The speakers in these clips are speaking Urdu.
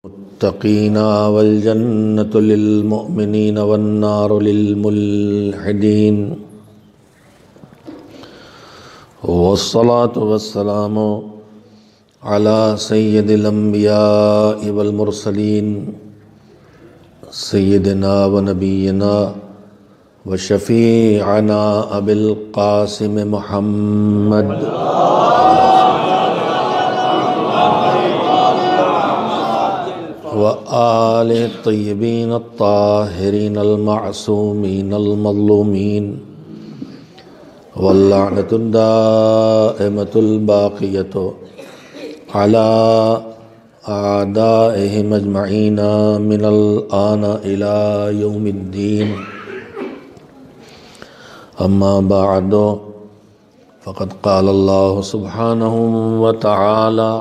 المتقین والجنة للمؤمنین والنار للملحدین والصلاة والسلام على سید الانبیاء والمرسلین سیدنا ونبینا وشفیعنا ابی القاسم محمد وآل الطیبین الطاہرین المعصومین المظلومین واللعنۃ الدائمۃ الباقیۃ علی اعدائہم اجمعین من الآن الی یوم الدین اما بعد فقد قال اللہ سبحانہ وتعالی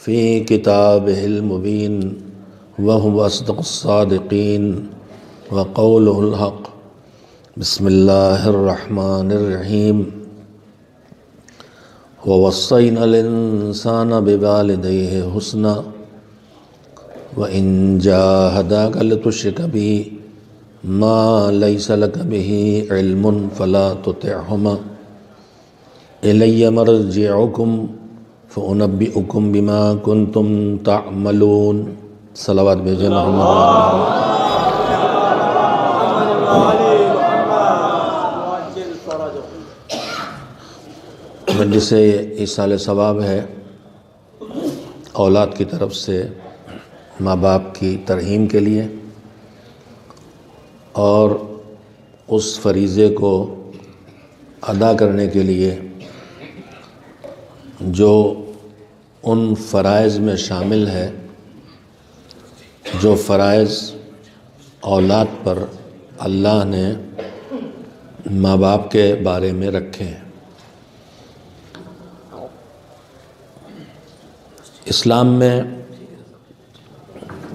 فی کتابہ المبین وہو اصدق الصادقین وقولہ الحق بسم اللہ الرحمن الرحیم ووصینا الانسان بوالدیہ حسنا وإن جاہداک لتشرک بی ما لیس لک بہ علم فلا تطعہما الی مرجعکم فَأُنَبِّئُكُم بِمَا كُنتُمْ تَعْمَلُونَ صلوات بھیجیں محمد مجلس ایصال ثواب ہے اولاد کی طرف سے ماں باپ کی ترحیم کے لیے اور اس فریضے کو ادا کرنے کے لیے جو ان فرائض میں شامل ہے جو فرائض اولاد پر اللہ نے ماں باپ کے بارے میں رکھے ہیں۔ اسلام میں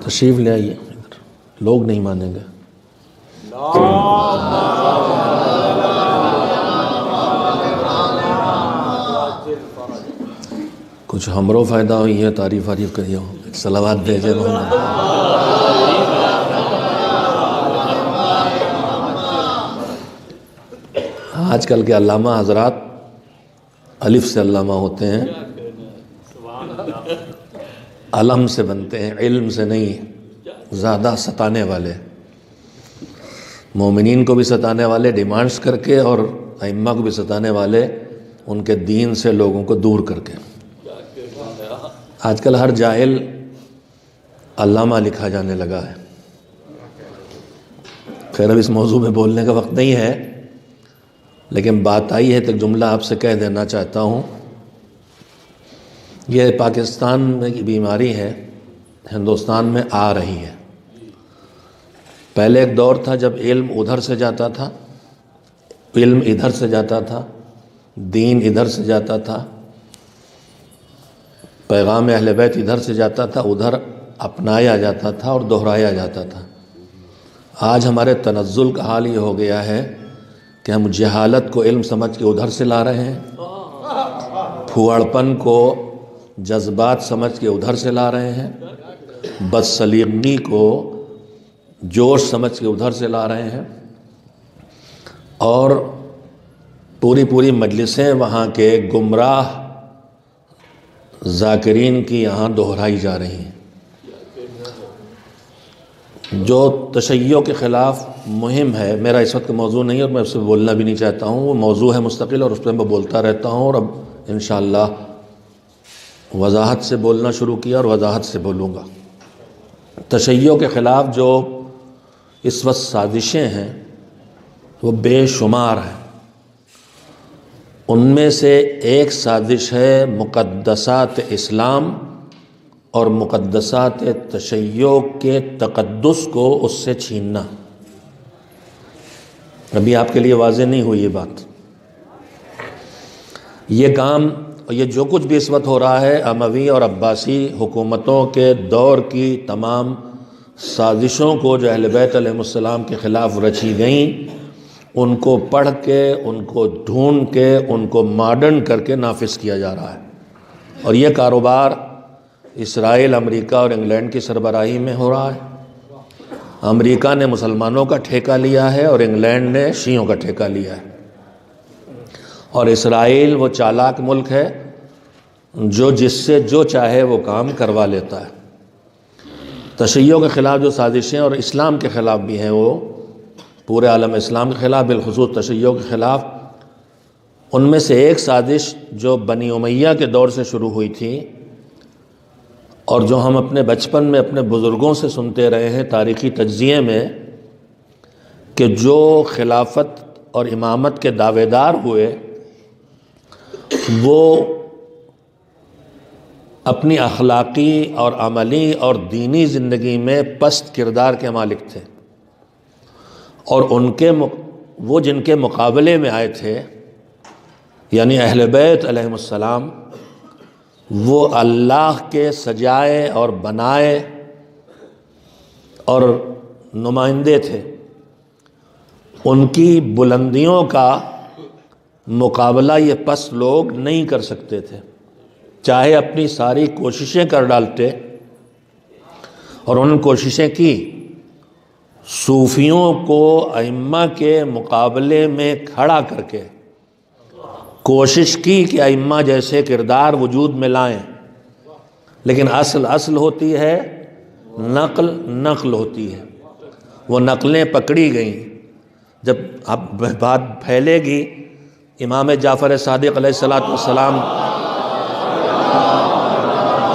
تشریف لے آئیے، لوگ نہیں مانیں گے۔ کچھ ہمرو فائدہ ہوئی ہے، تعریف کریے ہو، صلوات بھیجے محمد۔ آج کل کے علامہ حضرات الف سے علامہ ہوتے ہیں، علم سے بنتے ہیں، علم سے نہیں، زیادہ ستانے والے، مومنین کو بھی ستانے والے ڈیمانڈز کر کے اور ائمہ کو بھی ستانے والے ان کے دین سے لوگوں کو دور کر کے۔ آج کل ہر جاہل علامہ لکھا جانے لگا ہے۔ خیر اب اس موضوع میں بولنے کا وقت نہیں ہے، لیکن بات آئی ہے تو ایک جملہ آپ سے کہہ دینا چاہتا ہوں۔ یہ پاکستان میں کی بیماری ہے، ہندوستان میں آ رہی ہے۔ پہلے ایک دور تھا جب علم ادھر سے جاتا تھا، علم ادھر سے جاتا تھا، دین ادھر سے جاتا تھا، پیغام اہل بیت ادھر سے جاتا تھا، ادھر اپنایا جاتا تھا اور دہرایا جاتا تھا۔ آج ہمارے تنزل کا حال یہ ہو گیا ہے کہ ہم جہالت کو علم سمجھ کے ادھر سے لا رہے ہیں، پھوڑپن کو جذبات سمجھ کے ادھر سے لا رہے ہیں، بدسلیقگی کو جوش سمجھ کے ادھر سے لا رہے ہیں، اور پوری مجلسیں وہاں کے گمراہ ذاکرین کی یہاں دہرائی جا رہی ہیں۔ جو تشیع کے خلاف مہم ہے، میرا اس وقت موضوع نہیں ہے اور میں اس سے بولنا بھی نہیں چاہتا ہوں، وہ موضوع ہے مستقل اور اس پہ میں بولتا رہتا ہوں، اور اب انشاءاللہ وضاحت سے بولنا شروع کیا اور وضاحت سے بولوں گا۔ تشیع کے خلاف جو اس وقت سازشیں ہیں وہ بے شمار ہیں۔ ان میں سے ایک سازش ہے مقدسات اسلام اور مقدسات تشیع کے تقدس کو اس سے چھیننا۔ ابھی آپ کے لیے واضح نہیں ہوئی یہ بات۔ یہ کام اور یہ جو کچھ بھی اس وقت ہو رہا ہے، اموی اور عباسی حکومتوں کے دور کی تمام سازشوں کو جو اہل بیت علیہ السلام کے خلاف رچی گئیں، ان کو پڑھ کے، ان کو ڈھونڈ کے، ان کو ماڈرن کر کے نافذ کیا جا رہا ہے۔ اور یہ کاروبار اسرائیل امریکہ اور انگلینڈ کی سربراہی میں ہو رہا ہے۔ امریکہ نے مسلمانوں کا ٹھیکہ لیا ہے اور انگلینڈ نے شیعوں کا ٹھیکہ لیا ہے، اور اسرائیل وہ چالاک ملک ہے جو جس سے جو چاہے وہ کام کروا لیتا ہے۔ تشیع کے خلاف جو سازشیں اور اسلام کے خلاف بھی ہیں، وہ پورے عالم اسلام کے خلاف، بالخصوص تشیع کے خلاف، ان میں سے ایک سازش جو بنی امیہ کے دور سے شروع ہوئی تھی اور جو ہم اپنے بچپن میں اپنے بزرگوں سے سنتے رہے ہیں تاریخی تجزیے میں، کہ جو خلافت اور امامت کے دعوے دار ہوئے وہ اپنی اخلاقی اور عملی اور دینی زندگی میں پست کردار کے مالک تھے، اور وہ جن کے مقابلے میں آئے تھے یعنی اہل بیت علیہم السلام، وہ اللہ کے سجائے اور بنائے اور نمائندے تھے۔ ان کی بلندیوں کا مقابلہ یہ پست لوگ نہیں کر سکتے تھے، چاہے اپنی ساری کوششیں کر ڈالتے، اور انہوں نے کوششیں کی، صوفیوں کو ائمہ کے مقابلے میں کھڑا کر کے کوشش کی کہ ائمہ جیسے کردار وجود میں لائیں، لیکن اصل ہوتی ہے نقل ہوتی ہے۔ وہ نقلیں پکڑی گئیں، جب اب بات پھیلے گی، امام جعفر صادق علیہ السلام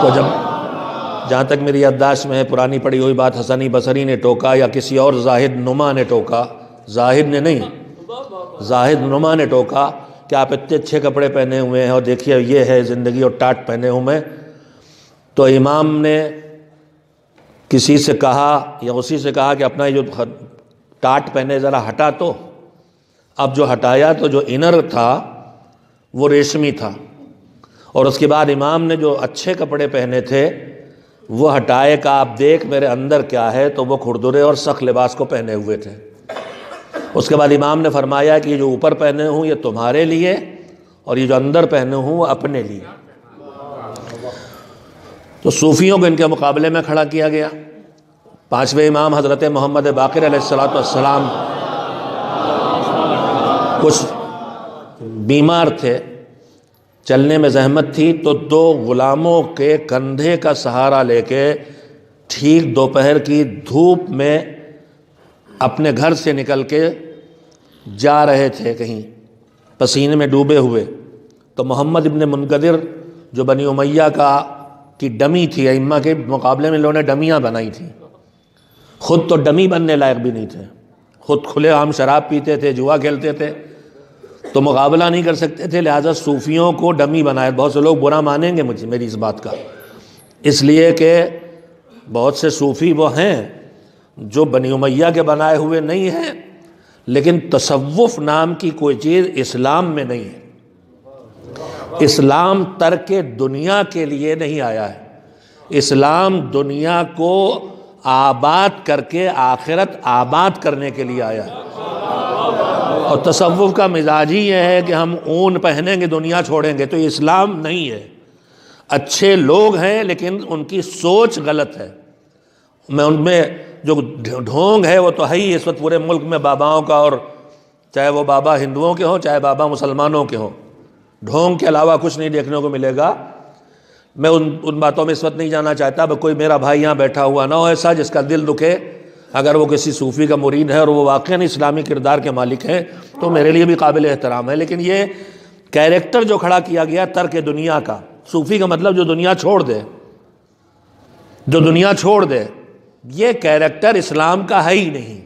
کو جہاں تک میری یادداشت میں ہے، پرانی پڑی ہوئی بات، حسنی بصری نے ٹوکا یا کسی اور زاہد نما نے ٹوکا، زاہد نے نہیں، زاہد نما نے ٹوکا کہ آپ اتنے اچھے کپڑے پہنے ہوئے ہیں اور دیکھیے یہ ہے زندگی اور ٹاٹ پہنے ہوں میں۔ تو امام نے کسی سے کہا یا اسی سے کہا کہ اپنا جو ٹاٹ پہنے ذرا ہٹا، تو اب جو ہٹایا تو جو انر تھا وہ ریشمی تھا، اور اس کے بعد امام نے جو اچھے کپڑے پہنے تھے وہ ہٹائے، کہ آپ دیکھ میرے اندر کیا ہے، تو وہ کھردرے اور سخت لباس کو پہنے ہوئے تھے۔ اس کے بعد امام نے فرمایا کہ یہ جو اوپر پہنے ہوں یہ تمہارے لیے، اور یہ جو اندر پہنے ہوں وہ اپنے لیے۔ تو صوفیوں کو ان کے مقابلے میں کھڑا کیا گیا۔ پانچویں امام حضرت محمد باقر علیہ السلام کچھ بیمار تھے، چلنے میں زحمت تھی، تو دو غلاموں کے کندھے کا سہارا لے کے ٹھیک دوپہر کی دھوپ میں اپنے گھر سے نکل کے جا رہے تھے کہیں پسینے میں ڈوبے ہوئے، تو محمد ابن منقدر جو بنی امیہ کی ڈمی تھی، ائمہ کے مقابلے میں انہوں نے ڈمیاں بنائی تھیں، خود تو ڈمی بننے لائق بھی نہیں تھے، خود کھلے عام شراب پیتے تھے، جوا کھیلتے تھے، تو مقابلہ نہیں کر سکتے تھے، لہٰذا صوفیوں کو ڈمی بنائے۔ بہت سے لوگ برا مانیں گے میری اس بات کا، اس لیے کہ بہت سے صوفی وہ ہیں جو بنی امیہ کے بنائے ہوئے نہیں ہیں، لیکن تصوف نام کی کوئی چیز اسلام میں نہیں ہے۔ اسلام ترک دنیا کے لیے نہیں آیا ہے، اسلام دنیا کو آباد کر کے آخرت آباد کرنے کے لیے آیا ہے۔ اور تصوف کا مزاج ہی یہ ہے کہ ہم اون پہنیں گے دنیا چھوڑیں گے، تو یہ اسلام نہیں ہے۔ اچھے لوگ ہیں لیکن ان کی سوچ غلط ہے، ان میں جو ڈھونگ ہے وہ تو ہے ہی اس وقت پورے ملک میں باباؤں کا، اور چاہے وہ بابا ہندوؤں کے ہوں چاہے بابا مسلمانوں کے ہوں، ڈھونگ کے علاوہ کچھ نہیں دیکھنے کو ملے گا۔ میں ان باتوں میں اس وقت نہیں جانا چاہتا، کوئی میرا بھائی یہاں بیٹھا ہوا نہ ہو ایسا جس کا دل دکھے، اگر وہ کسی صوفی کا مرید ہے اور وہ واقعاً اسلامی کردار کے مالک ہیں تو میرے لیے بھی قابل احترام ہے، لیکن یہ کیریکٹر جو کھڑا کیا گیا ترک دنیا کا، صوفی کا مطلب جو دنیا چھوڑ دے، جو دنیا چھوڑ دے، یہ کیریکٹر اسلام کا ہے ہی نہیں۔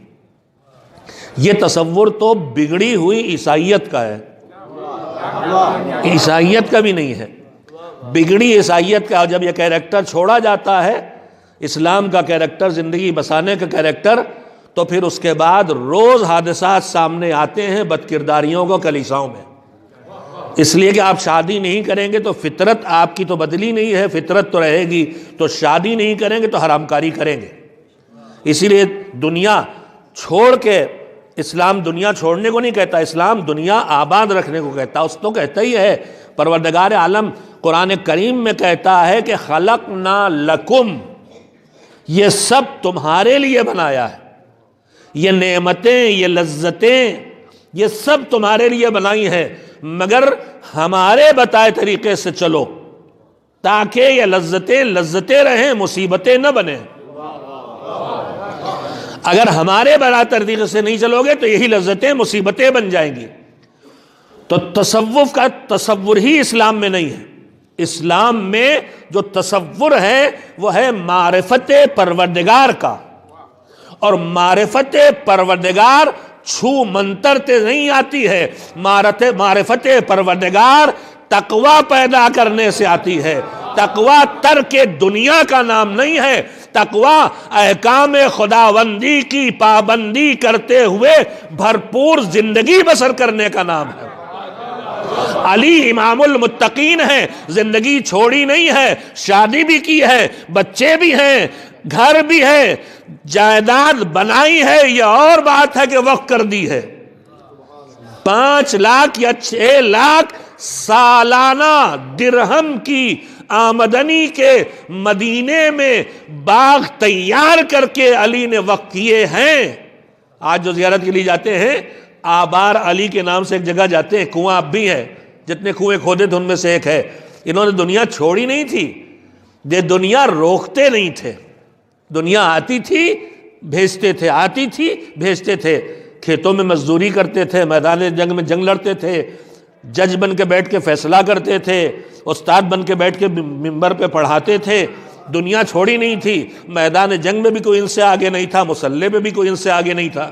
یہ تصور تو بگڑی ہوئی عیسائیت کا ہے، عیسائیت کا بھی نہیں ہے، بگڑی عیسائیت کا۔ جب یہ کیریکٹر چھوڑا جاتا ہے، اسلام کا کیریکٹر، زندگی بسانے کا کیریکٹر، تو پھر اس کے بعد روز حادثات سامنے آتے ہیں بد کرداریوں کو کلیساؤں میں۔ اس لیے کہ آپ شادی نہیں کریں گے تو فطرت آپ کی تو بدلی نہیں ہے، فطرت تو رہے گی، تو شادی نہیں کریں گے تو حرام کاری کریں گے۔ اسی لیے دنیا چھوڑ کے اسلام دنیا چھوڑنے کو نہیں کہتا، اسلام دنیا آباد رکھنے کو کہتا. اس تو کہتا ہی ہے، پروردگار عالم قرآن کریم میں کہتا ہے کہ خلقنا لکم، یہ سب تمہارے لیے بنایا ہے، یہ نعمتیں، یہ لذتیں، یہ سب تمہارے لیے بنائی ہیں، مگر ہمارے بتائے طریقے سے چلو تاکہ یہ لذتیں رہیں، مصیبتیں نہ بنیں. اگر ہمارے بتائے طریقے سے نہیں چلو گے تو یہی لذتیں مصیبتیں بن جائیں گی. تو تصوف کا تصور ہی اسلام میں نہیں ہے. اسلام میں جو تصور ہے وہ ہے معرفت پروردگار کا، اور معرفت پروردگار چھو منترتے نہیں آتی ہے، معرفت پروردگار تقوی پیدا کرنے سے آتی ہے. تقوی ترک دنیا کا نام نہیں ہے، تقوی احکام خداوندی کی پابندی کرتے ہوئے بھرپور زندگی بسر کرنے کا نام ہے. علی امام المتقین ہے، زندگی چھوڑی نہیں ہے، شادی بھی کی ہے، بچے بھی ہیں، گھر بھی ہے، جائیداد بنائی ہے، یہ اور بات ہے کہ وقف کر دی ہے. 5 لاکھ یا 6 لاکھ سالانہ درہم کی آمدنی کے مدینے میں باغ تیار کر کے علی نے وقف کیے ہیں. آج جو زیارت کے لیے جاتے ہیں، آبار علی کے نام سے ایک جگہ جاتے ہیں، کنواں اب بھی ہے، جتنے کنویں کھودے تھے ان میں سے ایک ہے. انہوں نے دنیا چھوڑی نہیں تھی، یہ دنیا روکتے نہیں تھے. دنیا آتی تھی بھیجتے تھے، آتی تھی بھیجتے تھے. کھیتوں میں مزدوری کرتے تھے، میدان جنگ میں جنگ لڑتے تھے، جج بن کے بیٹھ کے فیصلہ کرتے تھے، استاد بن کے بیٹھ کے ممبر پہ پڑھاتے تھے. دنیا چھوڑی نہیں تھی. میدان جنگ میں بھی کوئی ان سے آگے نہیں تھا، مسلح پہ بھی کوئی ان سے آگے نہیں تھا.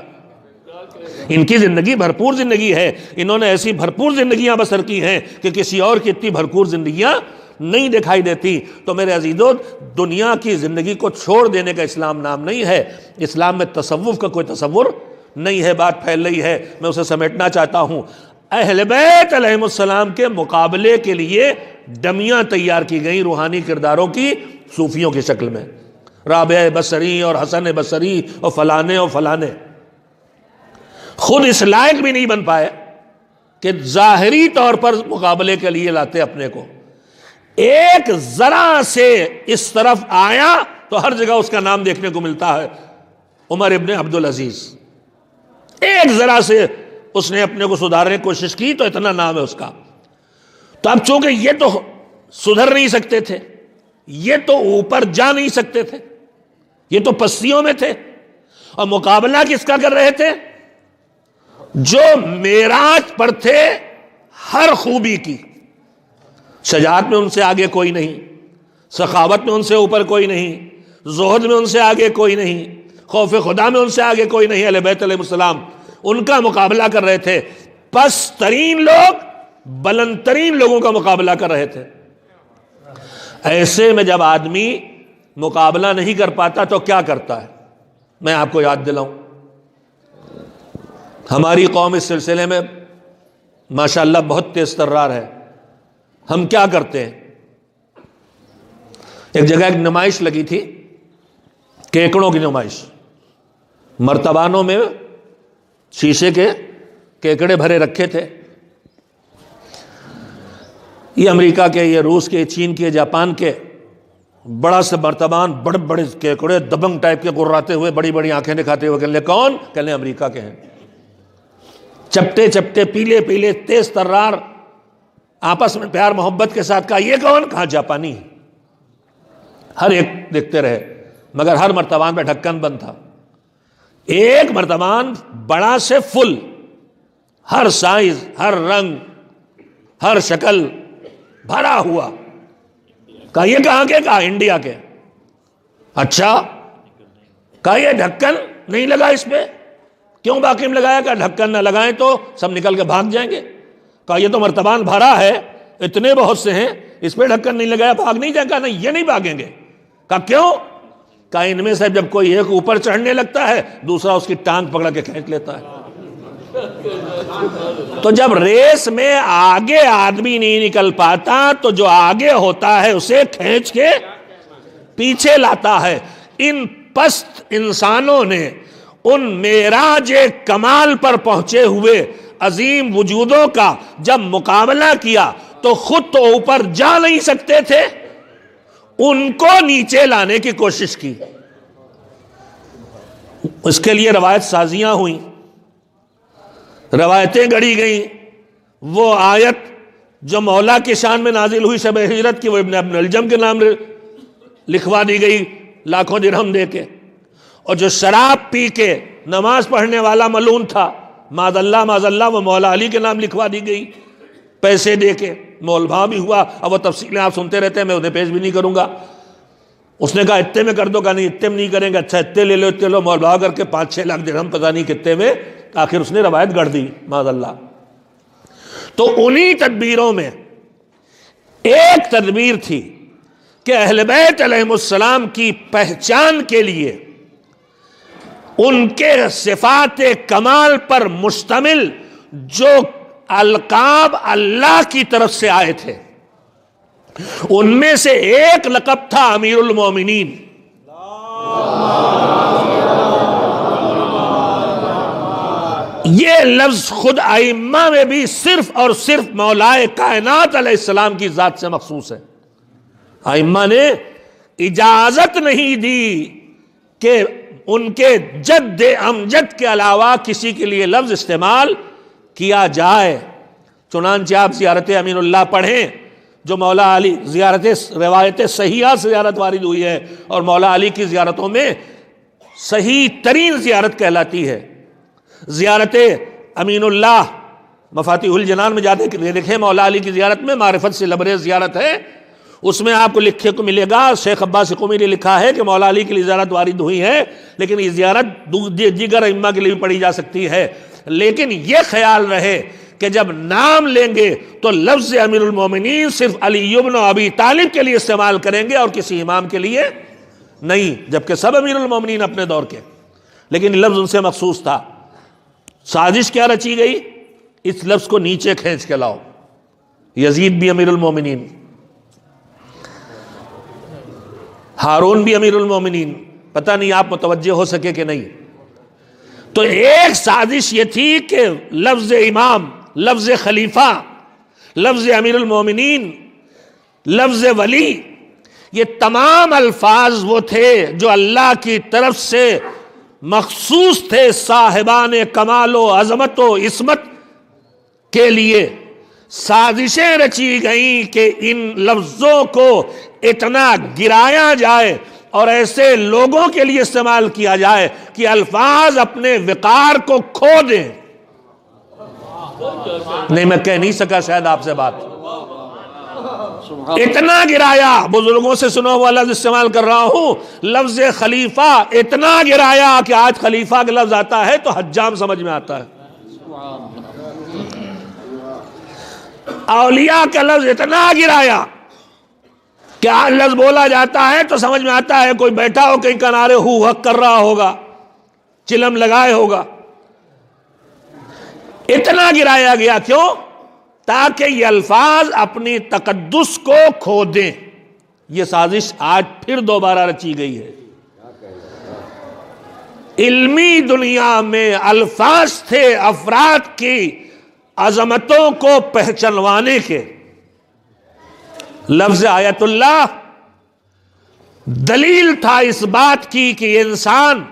ان کی زندگی بھرپور زندگی ہے. انہوں نے ایسی بھرپور زندگیاں بسر کی ہیں کہ کسی اور کی اتنی بھرپور زندگیاں نہیں دکھائی دیتی. تو میرے عزیزو، دنیا کی زندگی کو چھوڑ دینے کا اسلام نام نہیں ہے. اسلام میں تصوف کا کوئی تصور نہیں ہے. بات پھیل رہی ہے، میں اسے سمیٹنا چاہتا ہوں. اہل بیت علیہ السلام کے مقابلے کے لیے ڈمیاں تیار کی گئیں روحانی کرداروں کی، صوفیوں کی شکل میں. رابعہ بصری اور حسن بصری اور فلانے خود اس لائق بھی نہیں بن پائے کہ ظاہری طور پر مقابلے کے لیے لاتے اپنے کو. ایک ذرا سے اس طرف آیا تو ہر جگہ اس کا نام دیکھنے کو ملتا ہے، عمر ابن عبدالعزیز. ایک ذرا سے اس نے اپنے کو سدھارنے کی کوشش کی تو اتنا نام ہے اس کا. تو اب چونکہ یہ تو سدھر نہیں سکتے تھے، یہ تو اوپر جا نہیں سکتے تھے، یہ تو پستیوں میں تھے، اور مقابلہ کس کا کر رہے تھے؟ جو معراج پر تھے ہر خوبی کی. شجاعت میں ان سے آگے کوئی نہیں، سخاوت میں ان سے اوپر کوئی نہیں، زہد میں ان سے آگے کوئی نہیں، خوف خدا میں ان سے آگے کوئی نہیں. اہل بیت علیہ السلام ان کا مقابلہ کر رہے تھے. پست ترین لوگ بلند ترین لوگوں کا مقابلہ کر رہے تھے. ایسے میں جب آدمی مقابلہ نہیں کر پاتا تو کیا کرتا ہے؟ میں آپ کو یاد دلاؤں. ہماری قوم اس سلسلے میں ماشاءاللہ بہت تیز ترار ہے. ہم کیا کرتے ہیں؟ ایک جگہ ایک نمائش لگی تھی، کیکڑوں کی نمائش. مرتبانوں میں شیشے کے کیکڑے بھرے رکھے تھے. یہ امریکہ کے، یہ روس کے، چین کے، جاپان کے بڑا سے مرتبان، بڑے بڑے کیکڑے دبنگ ٹائپ کے گراتے ہوئے، بڑی بڑی آنکھیں دکھاتے ہوئے. کہنے کون؟ کہنے امریکہ کے ہیں. چپٹے چپٹے، پیلے پیلے، تیز ترار، آپس میں پیار محبت کے ساتھ. کہا یہ کون؟ کہا جاپانی. ہر ایک دیکھتے رہے، مگر ہر مرتبان پہ ڈھکن بند تھا. ایک مرتبان بڑا سے فل، ہر سائز، ہر رنگ، ہر شکل بھرا ہوا. کہا یہ کہاں کے؟ کہا انڈیا کے. اچھا. کہا یہ ڈھکن نہیں لگا اس پہ؟ کیوں باقی میں لگایا؟ کہا ڈھکن نہ لگائیں تو سب نکل کے بھاگ جائیں گے. کہا یہ تو مرتبان بھرا ہے، اتنے بہت سے ہیں، اس پہ ڈھکن نہیں لگایا بھاگ نہیں جائیں. کہا نہیں، یہ نہیں بھاگیں گے. کہا کیوں؟ کہا ان میں سے جب کوئی ایک اوپر چڑھنے لگتا ہے دوسرا اس کی ٹانگ پکڑ کے کھینچ لیتا ہے. تو جب ریس میں آگے آدمی نہیں نکل پاتا تو جو آگے ہوتا ہے اسے کھینچ کے پیچھے لاتا ہے. ان پست انسانوں نے ان معراج کمال پر پہنچے ہوئے عظیم وجودوں کا جب مقابلہ کیا تو خود تو اوپر جا نہیں سکتے تھے، ان کو نیچے لانے کی کوشش کی۔ اس کے لیے روایت سازیاں ہوئیں، روایتیں گڑھی گئیں۔ وہ آیت جو مولا کی شان میں نازل ہوئی شب ہجرت کی، وہ ابن الجم کے نام لکھوا دی گئی لاکھوں درہم دے کے، اور جو شراب پی کے نماز پڑھنے والا ملعون تھا، معاذ اللہ، وہ مولا علی کے نام لکھوا دی گئی پیسے دے کے۔ مول بھاؤ بھی ہوا، اب وہ تفصیلیں آپ سنتے رہتے ہیں، میں انہیں پیش بھی نہیں کروں گا۔ اس نے کہا اتنے میں کر دو، کہا نہیں اتنے میں نہیں کریں گے، اچھا اتنے لے لو، اتنے لو، مول بھاؤ کر کے 5-6 لاکھ درہم پتہ نہیں کتنے میں، آخر اس نے روایت گڑھ دی معاذ اللہ۔ تو انہی تدبیروں میں ایک تدبیر تھی کہ اہل بیت علیہم السلام کی پہچان کے لیے ان کے صفات کمال پر مشتمل جو القاب اللہ کی طرف سے آئے تھے، ان میں سے ایک لقب تھا امیر المومنین۔ یہ لفظ خود ائمہ میں بھی صرف اور صرف مولائے کائنات علیہ السلام کی ذات سے مخصوص ہے۔ ائمہ نے اجازت نہیں دی کہ ان کے جد امجد کے علاوہ کسی کے لیے لفظ استعمال کیا جائے۔ چنانچہ آپ زیارت امین اللہ پڑھیں جو مولا علی روایت صحیحہ سے زیارت وارد ہوئی ہے، اور مولا علی کی زیارتوں میں صحیح ترین زیارت کہلاتی ہے زیارت امین اللہ۔ مفاتیح الجنان میں جاتے دیکھیں مولا علی کی زیارت میں معرفت سے لبریز زیارت ہے، اس میں آپ کو لکھے کو ملے گا، شیخ عباس قمی نے لکھا ہے کہ مولا علی کے لیے زیارت وارد ہوئی ہے، لیکن یہ زیارت دیگر ائمہ کے لیے بھی پڑھی جا سکتی ہے۔ لیکن یہ خیال رہے کہ جب نام لیں گے تو لفظ امیر المومنین صرف علی بن ابی طالب کے لیے استعمال کریں گے اور کسی امام کے لیے نہیں، جبکہ سب امیر المومنین اپنے دور کے، لیکن لفظ ان سے مخصوص تھا۔ سازش کیا رچی گئی؟ اس لفظ کو نیچے کھینچ کے لاؤ، یزید بھی امیر المومنین، ہارون بھی امیر المومنین، پتہ نہیں آپ متوجہ ہو سکے کہ نہیں۔ تو ایک سازش یہ تھی کہ لفظ امام، لفظ خلیفہ، لفظ امیر المومنین، لفظ ولی، یہ تمام الفاظ وہ تھے جو اللہ کی طرف سے مخصوص تھے صاحبان کمال و عظمت و عصمت کے لیے۔ سازشیں رچی گئیں کہ ان لفظوں کو اتنا گرایا جائے اور ایسے لوگوں کے لیے استعمال کیا جائے کہ الفاظ اپنے وقار کو کھو دیں۔ نہیں میں کہہ نہیں سکا شاید آپ سے بات، اتنا گرایا، بزرگوں سے سنا ہوا لفظ استعمال کر رہا ہوں، لفظ خلیفہ اتنا گرایا کہ آج خلیفہ کا لفظ آتا ہے تو حجام سمجھ میں آتا ہے۔ اولیاء کا لفظ اتنا گرایا کہ آج لفظ بولا جاتا ہے تو سمجھ میں آتا ہے کوئی بیٹھا ہو کہیں کنارے ہو حق کر رہا ہوگا، چلم لگائے ہوگا۔ اتنا گرایا گیا، کیوں؟ تاکہ یہ الفاظ اپنی تقدس کو کھو دیں۔ یہ سازش آج پھر دوبارہ رچی گئی ہے۔ علمی دنیا میں الفاظ تھے افراد کی عظمتوں کو پہچنوانے کے۔ لفظ آیت اللہ دلیل تھا اس بات کی کہ یہ انسان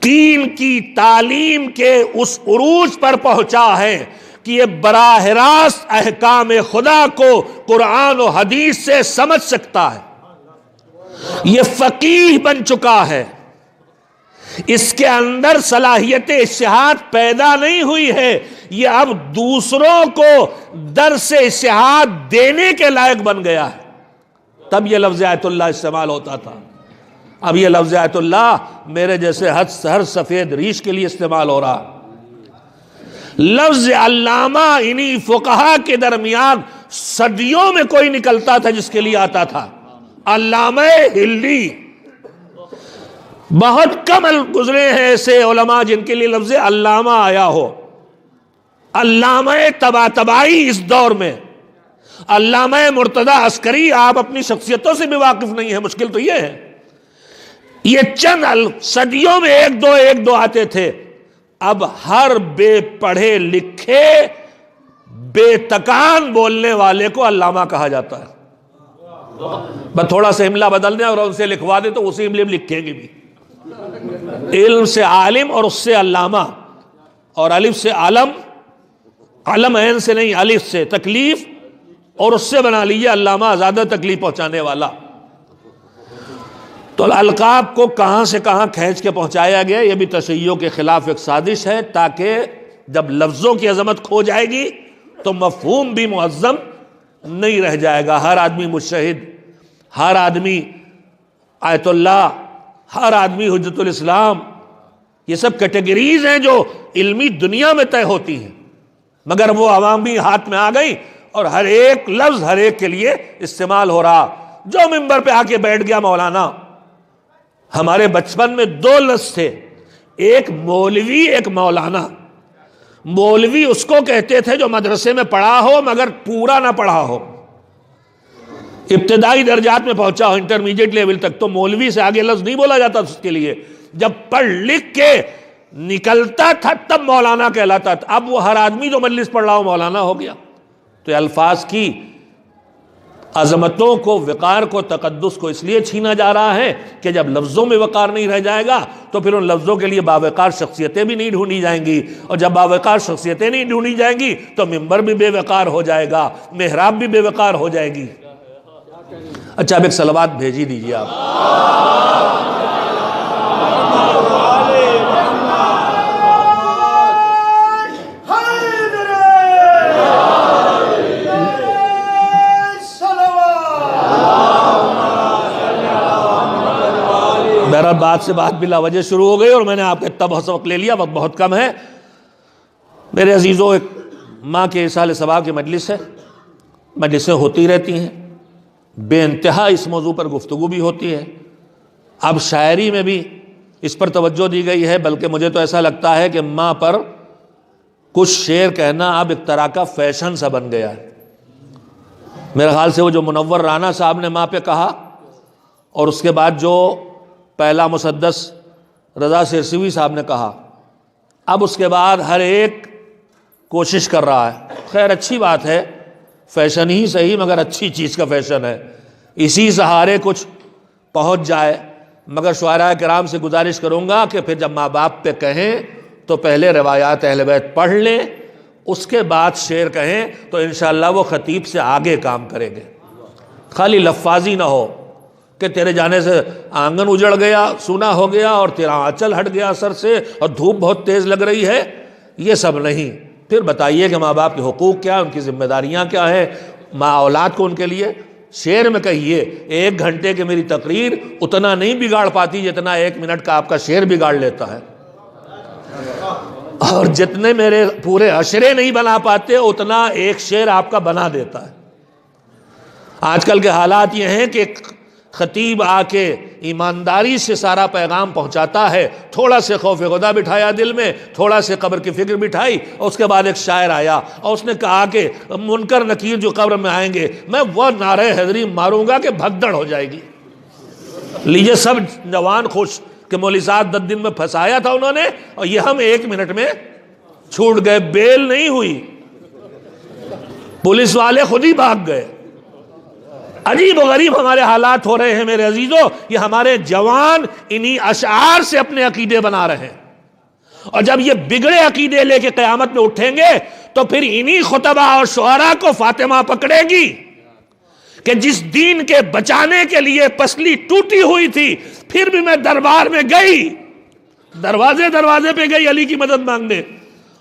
دین کی تعلیم کے اس عروج پر پہنچا ہے کہ یہ براہ راست احکام خدا کو قرآن و حدیث سے سمجھ سکتا ہے، یہ فقیہ بن چکا ہے، اس کے اندر صلاحیت اجتہاد پیدا نہیں ہوئی ہے، یہ اب دوسروں کو درس اجتہاد دینے کے لائق بن گیا ہے۔ تب یہ لفظ آیت اللہ استعمال ہوتا تھا، اب یہ لفظ آیت اللہ میرے جیسے ہر سفید ریش کے لیے استعمال ہو رہا۔ لفظ علامہ انہی فقہا کے درمیان صدیوں میں کوئی نکلتا تھا جس کے لیے آتا تھا، علامہ ہلی۔ بہت کم گزرے ہیں ایسے علماء جن کے لیے لفظ علامہ آیا ہو۔ علامہ طباطبائی اس دور میں، علامہ مرتضی عسکری، آپ اپنی شخصیتوں سے بھی واقف نہیں ہیں، مشکل تو یہ ہے۔ یہ چند صدیوں میں ایک دو آتے تھے، اب ہر بے پڑھے لکھے بے تکان بولنے والے کو علامہ کہا جاتا ہے۔ بس تھوڑا سا املا بدل دیں اور ان سے لکھوا دیں تو اسی املے میں لکھیں گے بھی۔ علم سے عالم اور اس سے علامہ، اور الف سے علم، علم عین سے نہیں الف سے، تکلیف، اور اس سے بنا لیجیے علامہ، زیادہ تکلیف پہنچانے والا۔ تو القاب کو کہاں سے کہاں کھینچ کے پہنچایا گیا، یہ بھی تشیع کے خلاف ایک سازش ہے، تاکہ جب لفظوں کی عظمت کھو جائے گی تو مفہوم بھی معظم نہیں رہ جائے گا۔ ہر آدمی مجتہد، ہر آدمی آیت اللہ، ہر آدمی حجت الاسلام، یہ سب کیٹیگریز ہیں جو علمی دنیا میں طے ہوتی ہیں، مگر وہ عوامی ہاتھ میں آ گئی اور ہر ایک لفظ ہر ایک کے لیے استعمال ہو رہا۔ جو ممبر پہ آ کے بیٹھ گیا مولانا، ہمارے بچپن میں دو لفظ تھے، ایک مولوی ایک مولانا۔ مولوی اس کو کہتے تھے جو مدرسے میں پڑھا ہو مگر پورا نہ پڑھا ہو، ابتدائی درجات میں پہنچا ہو، انٹرمیڈیٹ لیول تک، تو مولوی سے آگے لفظ نہیں بولا جاتا اس کے لیے۔ جب پڑھ لکھ کے نکلتا تھا تب مولانا کہلاتا تھا۔ اب وہ ہر آدمی جو مجلس پڑھ رہا ہو مولانا ہو گیا۔ تو الفاظ کی عظمتوں کو، وقار کو، تقدس کو اس لیے چھینا جا رہا ہے کہ جب لفظوں میں وقار نہیں رہ جائے گا تو پھر ان لفظوں کے لیے باوقار شخصیتیں بھی نہیں ڈھونڈی جائیں گی، اور جب باوقار شخصیتیں نہیں ڈھونڈی جائیں گی تو ممبر بھی بے وقار ہو جائے گا، محراب بھی بے وقار ہو جائے گی۔ اچھا اب ایک صلوات بھیجی دیجیے آپ۔ بہرحال بات سے بات بلا وجہ شروع ہو گئی اور میں نے آپ کا اتنا بہت وقت لے لیا، وقت بہت کم ہے۔ میرے عزیزوں، ایک ماں کے اصال ثواب کی مجلس ہے، مجلسیں ہوتی رہتی ہیں، بے انتہا اس موضوع پر گفتگو بھی ہوتی ہے۔ اب شاعری میں بھی اس پر توجہ دی گئی ہے، بلکہ مجھے تو ایسا لگتا ہے کہ ماں پر کچھ شعر کہنا اب ایک طرح کا فیشن سا بن گیا ہے۔ میرے خیال سے وہ جو منور رانا صاحب نے ماں پہ کہا، اور اس کے بعد جو پہلا مسدس رضا سرسوی صاحب نے کہا، اب اس کے بعد ہر ایک کوشش کر رہا ہے۔ خیر اچھی بات ہے، فیشن ہی صحیح مگر اچھی چیز کا فیشن ہے، اسی سہارے کچھ پہنچ جائے۔ مگر شعراء کرام سے گزارش کروں گا کہ پھر جب ماں باپ پہ کہیں تو پہلے روایات اہل بیت پڑھ لیں، اس کے بعد شعر کہیں تو انشاءاللہ وہ خطیب سے آگے کام کریں گے۔ خالی لفاظی نہ ہو کہ تیرے جانے سے آنگن اجڑ گیا، سونا ہو گیا، اور تیرا آنچل ہٹ گیا سر سے، اور دھوپ بہت تیز لگ رہی ہے، یہ سب نہیں۔ پھر بتائیے کہ ماں باپ کے حقوق کیا، ان کی ذمہ داریاں کیا ہیں، ماں اولاد کو ان کے لیے شعر میں کہیے۔ 1 گھنٹے کی میری تقریر اتنا نہیں بگاڑ پاتی جتنا 1 منٹ کا آپ کا شعر بگاڑ لیتا ہے، اور جتنے میرے پورے عشرے نہیں بنا پاتے اتنا ایک شعر آپ کا بنا دیتا ہے۔ آج کل کے حالات یہ ہیں کہ خطیب آ کے ایمانداری سے سارا پیغام پہنچاتا ہے، تھوڑا سے خوف خدا بٹھایا دل میں، تھوڑا سے قبر کی فکر بٹھائی، اور اس کے بعد ایک شاعر آیا اور اس نے کہا کہ منکر نکیر جو قبر میں آئیں گے میں وہ نعرہ حیدری ماروں گا کہ بھگدڑ ہو جائے گی۔ لیجئے سب جوان خوش کہ مولوی صاحب 10 دن میں پھنسایا تھا انہوں نے، اور یہ ہم 1 منٹ میں چھوٹ گئے، بیل نہیں ہوئی، پولیس والے خود ہی بھاگ گئے۔ عجیب و غریب ہمارے حالات ہو رہے ہیں میرے عزیزوں۔ یہ ہمارے جوان انہی اشعار سے اپنے عقیدے بنا رہے ہیں، اور جب یہ بگڑے عقیدے لے کے قیامت میں اٹھیں گے تو پھر انہی خطبہ اور شعراء کو فاطمہ پکڑے گی کہ جس دین کے بچانے کے لیے پسلی ٹوٹی ہوئی تھی پھر بھی میں دربار میں گئی، دروازے پہ گئی علی کی مدد مانگنے،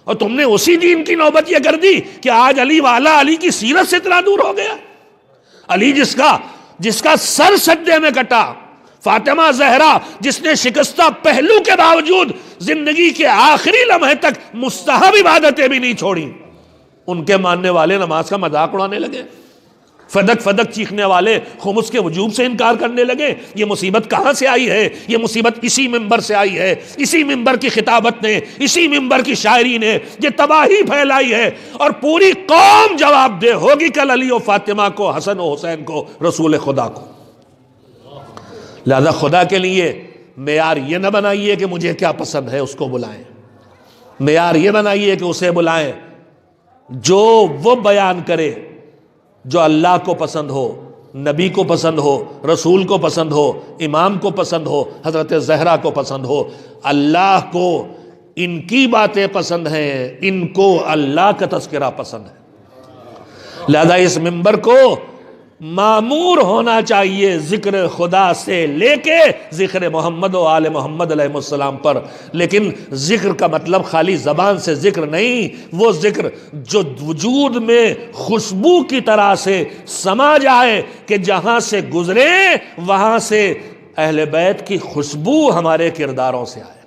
اور تم نے اسی دین کی نوبت یہ کر دی کہ آج علی والا علی کی سیرت سے اتنا دور ہو گیا۔ علی جس کا سر سجدے میں کٹا، فاطمہ زہرا جس نے شکستہ پہلو کے باوجود زندگی کے آخری لمحے تک مستحب عبادتیں بھی نہیں چھوڑی، ان کے ماننے والے نماز کا مذاق اڑانے لگے، فدق فدق چیخنے والے خمس کے وجوب سے انکار کرنے لگے۔ یہ مصیبت کہاں سے آئی ہے؟ یہ مصیبت اسی ممبر سے آئی ہے، اسی ممبر کی خطابت نے، اسی ممبر کی شاعری نے یہ تباہی پھیلائی ہے، اور پوری قوم جواب دہ ہوگی کل علی و فاطمہ کو، حسن و حسین کو، رسول خدا کو۔ لہذا خدا کے لیے معیار یہ نہ بنائیے کہ مجھے کیا پسند ہے اس کو بلائیں، معیار یہ بنائیے کہ اسے بلائیں جو وہ بیان کرے جو اللہ کو پسند ہو، نبی کو پسند ہو، رسول کو پسند ہو، امام کو پسند ہو، حضرت زہرا کو پسند ہو۔ اللہ کو ان کی باتیں پسند ہیں، ان کو اللہ کا تذکرہ پسند ہے، لہذا اس منبر کو معمور ہونا چاہیے ذکر خدا سے لے کے ذکر محمد و آل محمد علیہ السلام پر۔ لیکن ذکر کا مطلب خالی زبان سے ذکر نہیں، وہ ذکر جو وجود میں خوشبو کی طرح سے سما جائے کہ جہاں سے گزرے وہاں سے اہل بیت کی خوشبو ہمارے کرداروں سے آئے۔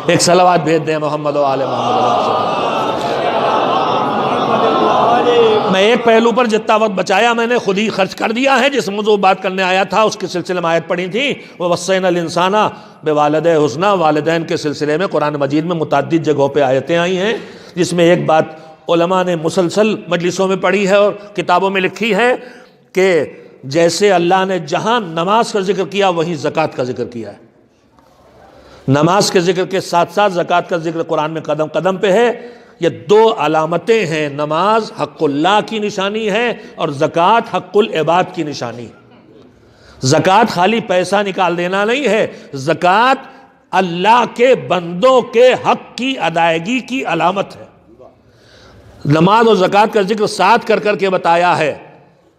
ایک صلوات بھیج دیں محمد و آل محمد علیہ السلام۔ میں ایک پہلو پر جتنا وقت بچایا میں نے خود ہی خرچ کر دیا ہے، جس موضوع بات کرنے آیا تھا اس کے سلسلے میں آیت پڑھی تھی، وَوَصَّيْنَا الْإِنسَانَ بِوَالِدَيْهِ حُسْنًا، والدین کے سلسلے میں قرآن مجید میں متعدد جگہوں پہ آیتیں آئی ہیں، جس میں ایک بات علماء نے مسلسل مجلسوں میں پڑھی ہے اور کتابوں میں لکھی ہے کہ جیسے اللہ نے جہاں نماز کا ذکر کیا وہیں زکوٰۃ کا ذکر کیا ہے، نماز کے ذکر کے ساتھ ساتھ زکوٰۃ کا ذکر قرآن میں قدم قدم پہ ہے۔ یہ دو علامتیں ہیں، نماز حق اللہ کی نشانی ہے اور زکوٰۃ حق العباد کی نشانی ہے۔ زکوٰۃ خالی پیسہ نکال دینا نہیں ہے، زکوٰۃ اللہ کے بندوں کے حق کی ادائیگی کی علامت ہے۔ نماز اور زکوٰۃ کا ذکر ساتھ کر کر کے بتایا ہے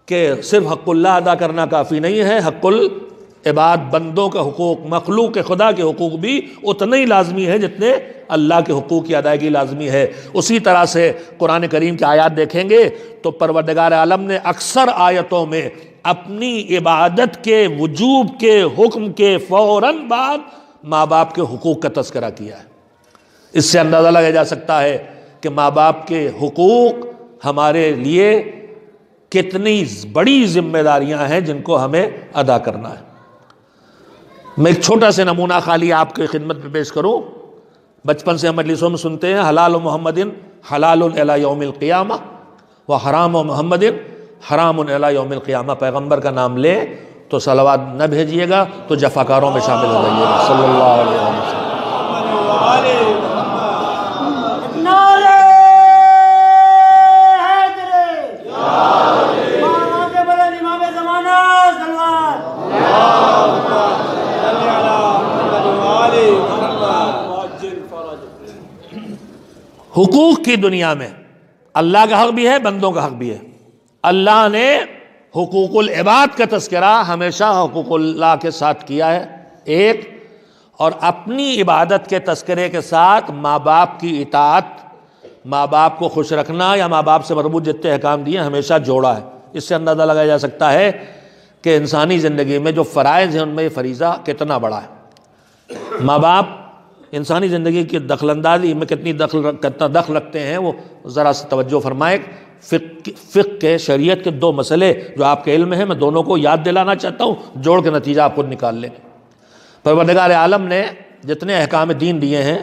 کہ صرف حق اللہ ادا کرنا کافی نہیں ہے، حق العباد بندوں کا حقوق، مخلوق خدا کے حقوق بھی اتنے ہی لازمی ہے جتنے اللہ کے حقوق کی ادائیگی لازمی ہے۔ اسی طرح سے قرآن کریم کی آیات دیکھیں گے تو پروردگار عالم نے اکثر آیتوں میں اپنی عبادت کے وجوب کے حکم کے فوراً بعد ماں باپ کے حقوق کا تذکرہ کیا ہے۔ اس سے اندازہ لگایا جا سکتا ہے کہ ماں باپ کے حقوق ہمارے لیے کتنی بڑی ذمہ داریاں ہیں جن کو ہمیں ادا کرنا ہے۔ میں ایک چھوٹا سا نمونہ خالی آپ کے خدمت میں پیش کروں، بچپن سے ہم مجلسوں میں سنتے ہیں حلال محمد حلال الی یوم القیامہ و حرام محمد حرام الی یوم القیامہ۔ پیغمبر کا نام لیں تو صلوات نہ بھیجیے گا تو جفاکاروں میں شامل ہو جائیے گا صلی اللہ علیہ وسلم۔ حقوق کی دنیا میں اللہ کا حق بھی ہے، بندوں کا حق بھی ہے۔ اللہ نے حقوق العباد کا تذکرہ ہمیشہ حقوق اللہ کے ساتھ کیا ہے ایک، اور اپنی عبادت کے تذکرے کے ساتھ ماں باپ کی اطاعت، ماں باپ کو خوش رکھنا یا ماں باپ سے مربوط جتنے احکام دیے ہمیشہ جوڑا ہے۔ اس سے اندازہ لگایا جا سکتا ہے کہ انسانی زندگی میں جو فرائض ہیں ان میں یہ فریضہ کتنا بڑا ہے۔ ماں باپ انسانی زندگی کی دخل اندازی میں کتنا دخل رکھتے ہیں، وہ ذرا سے توجہ فرمائیں۔ فقہ کے شریعت کے دو مسئلے جو آپ کے علم ہیں، میں دونوں کو یاد دلانا چاہتا ہوں، جوڑ کے نتیجہ آپ خود نکال لیں۔ پروردگار عالم نے جتنے احکام دین دیے ہیں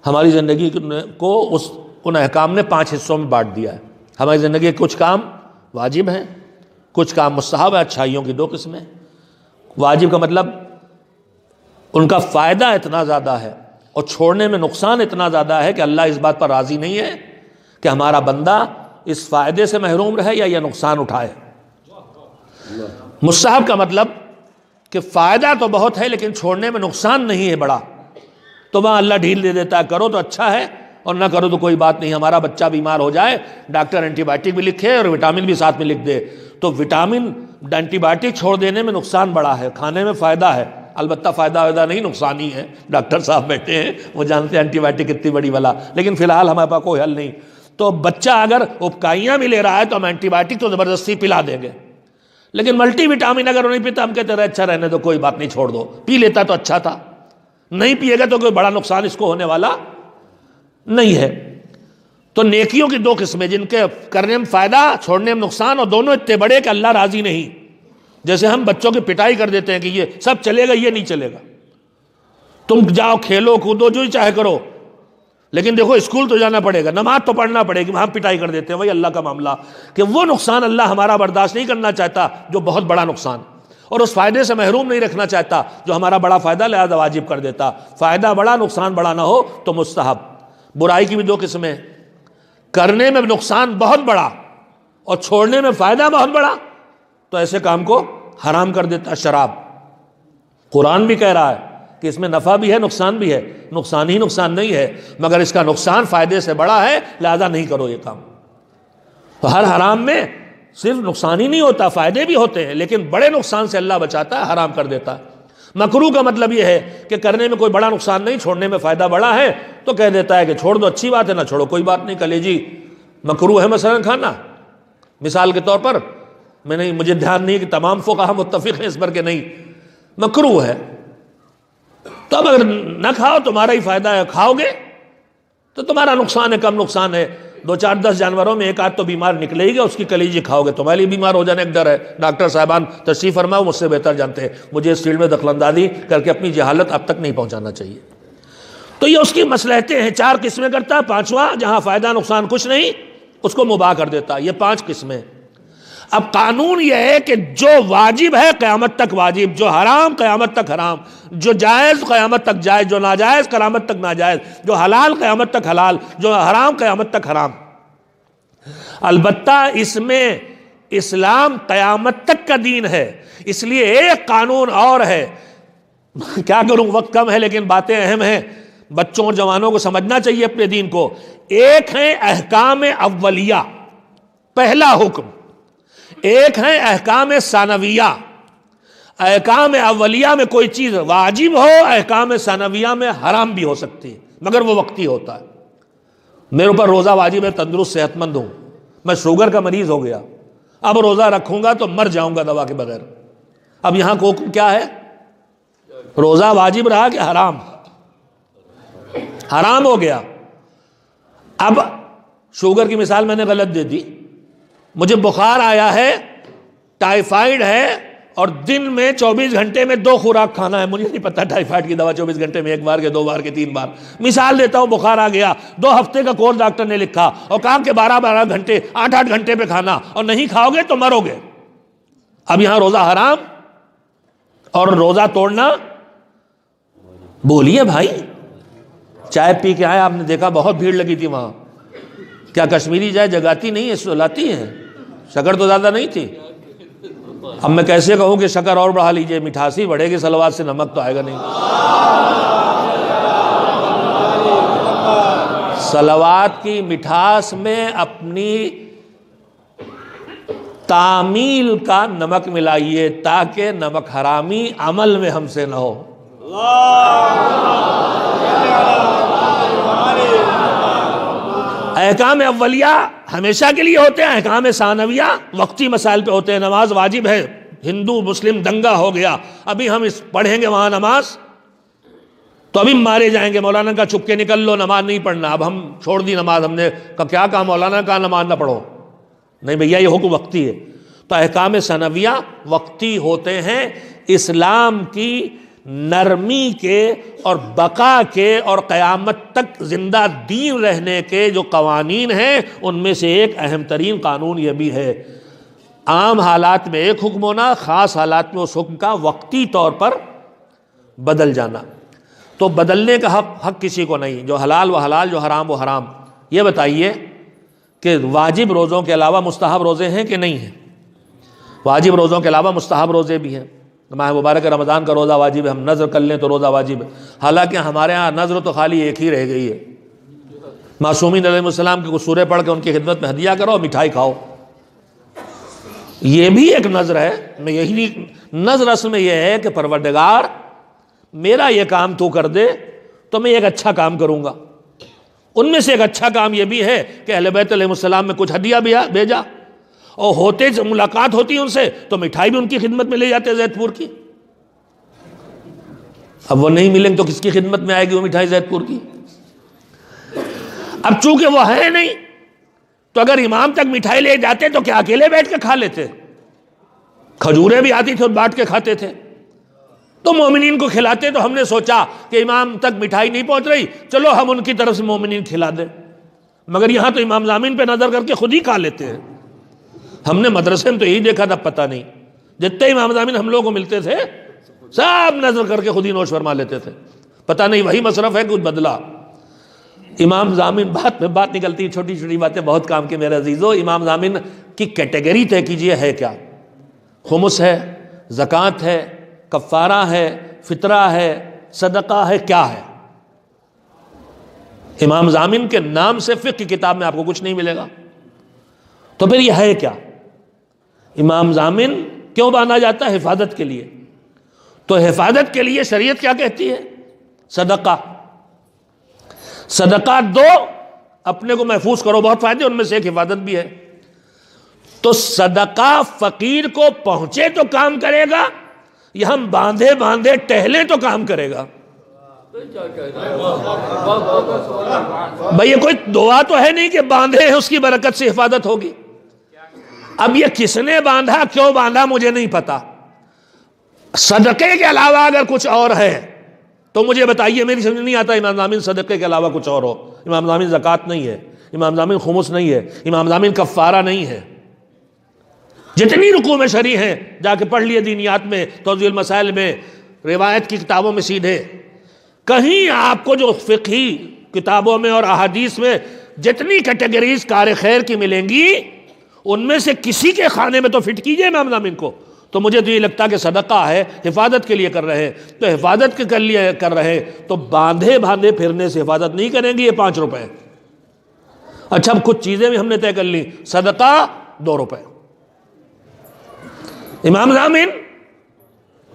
ہماری زندگی کو ان احکام نے 5 حصوں میں بانٹ دیا ہے۔ ہماری زندگی کے کچھ کام واجب ہیں، کچھ کام مستحب ہے، اچھائیوں کی 2 قسمیں۔ واجب کا مطلب ان کا فائدہ اتنا زیادہ ہے اور چھوڑنے میں نقصان اتنا زیادہ ہے کہ اللہ اس بات پر راضی نہیں ہے کہ ہمارا بندہ اس فائدے سے محروم رہے یا یہ نقصان اٹھائے۔ مستحب کا مطلب کہ فائدہ تو بہت ہے لیکن چھوڑنے میں نقصان نہیں ہے بڑا، تو وہاں اللہ ڈھیل دے دیتا ہے، کرو تو اچھا ہے اور نہ کرو تو کوئی بات نہیں۔ ہمارا بچہ بیمار ہو جائے، ڈاکٹر اینٹی بائیوٹک بھی لکھے اور وٹامن بھی ساتھ میں لکھ دے، تو وٹامن اینٹی بائیوٹک چھوڑ دینے میں نقصان بڑا ہے، کھانے میں فائدہ ہے، البتہ فائدہ نہیں، نقصان ہی ہے۔ ڈاکٹر صاحب بیٹھے ہیں، وہ جانتے ہیں اینٹی بائیوٹک کتنی بڑی بلا، لیکن فی الحال ہمارے پاس کوئی حل نہیں۔ تو بچہ اگر اپکائیاں بھی لے رہا ہے تو ہم اینٹی بائیوٹک تو زبردستی پلا دیں گے، لیکن ملٹی وٹامن اگر نہیں پیتا ہم کہتے رہے اچھا رہنے دو، کوئی بات نہیں، چھوڑ دو۔ پی لیتا تو اچھا تھا، نہیں پیے گا تو کوئی بڑا نقصان اس کو ہونے والا نہیں ہے۔ تو نیکیوں کی 2 قسمیں، جن کے کرنے میں فائدہ، چھوڑنے میں نقصان، اور دونوں اتنے بڑے کہ اللہ راضی نہیں۔ جیسے ہم بچوں کی پٹائی کر دیتے ہیں کہ یہ سب چلے گا، یہ نہیں چلے گا، تم جاؤ کھیلو کودو جو ہی چاہے کرو، لیکن دیکھو اسکول تو جانا پڑے گا، نماز تو پڑھنا پڑے گی، وہاں پٹائی کر دیتے ہیں۔ وہی اللہ کا معاملہ کہ وہ نقصان اللہ ہمارا برداشت نہیں کرنا چاہتا جو بہت بڑا نقصان۔ اور اس فائدے سے محروم نہیں رکھنا چاہتا جو ہمارا بڑا فائدہ لہذا واجب کر دیتا. فائدہ بڑا نقصان بڑا نہ ہو تو مستحب. برائی کی بھی دو قسمیں، کرنے میں نقصان بہت بڑا اور چھوڑنے میں فائدہ بہت بڑا، تو ایسے کام کو حرام کر دیتا. شراب قرآن بھی کہہ رہا ہے کہ اس میں نفع بھی ہے نقصان بھی ہے، نقصان ہی نقصان نہیں ہے مگر اس کا نقصان فائدے سے بڑا ہے لہذا نہیں کرو یہ کام. تو ہر حرام میں صرف نقصان ہی نہیں ہوتا، فائدے بھی ہوتے ہیں، لیکن بڑے نقصان سے اللہ بچاتا ہے، حرام کر دیتا ہے. مکروہ کا مطلب یہ ہے کہ کرنے میں کوئی بڑا نقصان نہیں، چھوڑنے میں فائدہ بڑا ہے تو کہہ دیتا ہے کہ چھوڑ دو، اچھی بات ہے، نہ چھوڑو کوئی بات نہیں. کلیجی مکروہ ہے مثلا کھانا، مثال کے طور پر، مجھے دھیان نہیں کہ تمام فقہا متفق ہیں اس پر کہ نہیں، مکروہ ہے. تو اب اگر نہ کھاؤ تمہارا ہی فائدہ ہے، کھاؤ گے تو تمہارا نقصان ہے، کم نقصان ہے. 2-4-10 جانوروں میں ایک آدھ تو بیمار نکلے گی، اس کی کلیجی کھاؤ گے تمہارے لیے بیمار ہو جانے کا ڈر ہے. ڈاکٹر صاحبان تشریف فرماؤ، مجھ سے بہتر جانتے ہیں، مجھے اس فیلڈ میں دخل اندازی کر کے اپنی جہالت اب تک نہیں پہنچانا چاہیے. تو یہ اس کی مصلحتیں ہیں، 4 قسمیں کرتا ہے. 5واں جہاں فائدہ نقصان کچھ نہیں اس کو مباح کر دیتا. یہ 5 قسمیں. اب قانون یہ ہے کہ جو واجب ہے قیامت تک واجب، جو حرام قیامت تک حرام، جو جائز قیامت تک جائز، جو ناجائز قیامت تک ناجائز، جو حلال قیامت تک حلال، جو حرام قیامت تک حرام. البتہ اس میں اسلام قیامت تک کا دین ہے، اس لیے ایک قانون اور ہے. کیا کروں، وقت کم ہے لیکن باتیں اہم ہیں، بچوں اور جوانوں کو سمجھنا چاہیے اپنے دین کو. ایک ہے احکام اولیہ، پہلا حکم. ایک ہے احکام ثانویہ. احکام اولیہ میں کوئی چیز واجب ہو، احکام ثانویہ میں حرام بھی ہو سکتی ہے مگر وہ وقتی ہوتا ہے. میرے اوپر روزہ واجب ہے، تندرست صحت مند ہوں، میں شوگر کا مریض ہو گیا، اب روزہ رکھوں گا تو مر جاؤں گا دوا کے بغیر. اب یہاں کو کیا ہے، روزہ واجب رہا کہ حرام؟ حرام ہو گیا. اب شوگر کی مثال میں نے غلط دے دی. مجھے بخار آیا ہے، ٹائیفائڈ ہے، اور دن میں 24 گھنٹے میں 2 خوراک کھانا ہے. مجھے نہیں پتا ٹائیفائڈ کی دوا 24 گھنٹے میں 1 بار کے 2 بار کے 3 بار. مثال دیتا ہوں، بخار آ گیا، 2 ہفتے کا کورس ڈاکٹر نے لکھا اور کہا کہ 12 گھنٹے 8 گھنٹے پہ کھانا، اور نہیں کھاؤ گے تو مرو گے. اب یہاں روزہ حرام اور روزہ توڑنا؟ بولیے بھائی. چائے پی کے آئے، آپ نے دیکھا بہت بھیڑ لگی تھی وہاں. کیا کشمیری چائے جگاتی نہیں ہے، سلاتی ہے؟ شکر تو زیادہ نہیں تھی. اب میں کیسے کہوں کہ شکر اور بڑھا لیجئے، مٹھاسی بڑھے گی، صلوات سے نمک تو آئے گا نہیں. صلوات کی مٹھاس میں اپنی تعمیل کا نمک ملائیے تاکہ نمک حرامی عمل میں ہم سے نہ ہو. احکام اولیہ ہمیشہ کے لیے ہوتے ہیں، احکام ثانویہ وقتی مسائل پہ ہوتے ہیں. نماز واجب ہے، ہندو مسلم دنگا ہو گیا، ابھی ہم پڑھیں گے وہاں نماز تو ابھی مارے جائیں گے. مولانا کا چھپ کے نکل لو، نماز نہیں پڑھنا. اب ہم چھوڑ دی نماز، ہم نے کیا کہا، مولانا کہا نماز نہ پڑھو. نہیں بھیا، یہ حکم وقتی ہے. تو احکام ثانویہ وقتی ہوتے ہیں. اسلام کی نرمی کے اور بقا کے اور قیامت تک زندہ دین رہنے کے جو قوانین ہیں ان میں سے ایک اہم ترین قانون یہ بھی ہے، عام حالات میں ایک حکم ہونا، خاص حالات میں اس حکم کا وقتی طور پر بدل جانا. تو بدلنے کا حق کسی کو نہیں. جو حلال وہ حلال، جو حرام وہ حرام. یہ بتائیے کہ واجب روزوں کے علاوہ مستحب روزے ہیں کہ نہیں ہیں؟ واجب روزوں کے علاوہ مستحب روزے بھی ہیں. ماہ مبارک رمضان کا روزہ واجب ہے، ہم نذر کر لیں تو روزہ واجب ہے. حالانکہ ہمارے ہاں نذر تو خالی ایک ہی رہ گئی ہے، معصومین علیہ السلام کی کچھ سورے پڑھ کے ان کی خدمت میں ہدیہ کرو، مٹھائی کھاؤ. یہ بھی ایک نذر ہے. میں یہی نذر اصل میں یہ ہے کہ پروردگار میرا یہ کام تو کر دے تو میں ایک اچھا کام کروں گا. ان میں سے ایک اچھا کام یہ بھی ہے کہ اہل بیت علیہ السلام میں کچھ ہدیہ بھیجا، اور ہوتے ملاقات ہوتی ان سے تو مٹھائی بھی ان کی خدمت میں لے جاتے زید پور کی. اب وہ نہیں ملیں تو کس کی خدمت میں آئے گی وہ مٹھائی زید پور کی؟ اب چونکہ وہ ہے نہیں تو اگر امام تک مٹھائی لے جاتے تو کیا اکیلے بیٹھ کے کھا لیتے؟ کھجوریں بھی آتی تھیں اور بانٹ کے کھاتے تھے تو مومنین کو کھلاتے. تو ہم نے سوچا کہ امام تک مٹھائی نہیں پہنچ رہی، چلو ہم ان کی طرف سے مومنین کھلا دیں. مگر یہاں تو امام ضامن پہ نظر کر کے خود ہی کھا لیتے ہیں. ہم نے مدرسے میں تو یہی دیکھا تھا، پتہ نہیں جتنے امام ضامن ہم لوگوں کو ملتے تھے سب نظر کر کے خود ہی نوش فرما لیتے تھے، پتہ نہیں وہی مصرف ہے کچھ بدلا۔ امام ضامن بات نکلتی ہے، چھوٹی چھوٹی باتیں بہت کام کے میرے عزیزو۔ امام ضامن کی کیٹیگری طے کیجئے ہے کیا؟ خمس ہے، زکوٰۃ ہے، کفارہ ہے، فطرہ ہے، صدقہ ہے، کیا ہے؟ امام ضامن کے نام سے فقہ کی کتاب میں آپ کو کچھ نہیں ملے گا۔ تو پھر یہ ہے کیا؟ امام ضامن کیوں باندھا جاتا ہے؟ حفاظت کے لیے۔ تو حفاظت کے لیے شریعت کیا کہتی ہے؟ صدقہ۔ صدقہ دو، اپنے کو محفوظ کرو، بہت فائدے ان میں سے ایک حفاظت بھی ہے۔ تو صدقہ فقیر کو پہنچے تو کام کرے گا، یا ہم باندھے باندھے ٹہلیں تو کام کرے گا؟ بھئی یہ کوئی دعا تو ہے نہیں کہ باندھے ہیں اس کی برکت سے حفاظت ہوگی۔ اب یہ کس نے باندھا، کیوں باندھا، مجھے نہیں پتا۔ صدقے کے علاوہ اگر کچھ اور ہے تو مجھے بتائیے، میری سمجھ نہیں آتا امام ضامن صدقے کے علاوہ کچھ اور ہو۔ امام ضامن زکوٰۃ نہیں ہے، امام ضامن خمس نہیں ہے، امام ضامن کفارہ نہیں ہے۔ جتنی رکوع میں شرح ہیں جا کے پڑھ لیے دینیات میں، توضیح المسائل میں، روایت کی کتابوں میں، سیدھے کہیں آپ کو جو فقہی کتابوں میں اور احادیث میں جتنی کیٹیگریز کار خیر کی ملیں گی، ان میں سے کسی کے خانے میں تو فٹ کیجئے امام ضامن کو۔ تو مجھے تو یہ لگتا کہ صدقہ ہے، حفاظت کے لیے کر رہے ہیں، تو حفاظت کے لیے کر رہے ہیں تو باندھے باندھے پھرنے سے حفاظت نہیں کریں گے یہ 5 روپے۔ اچھا اب کچھ چیزیں بھی ہم نے طے کر لی، صدقہ 2 روپے۔ امام ضامن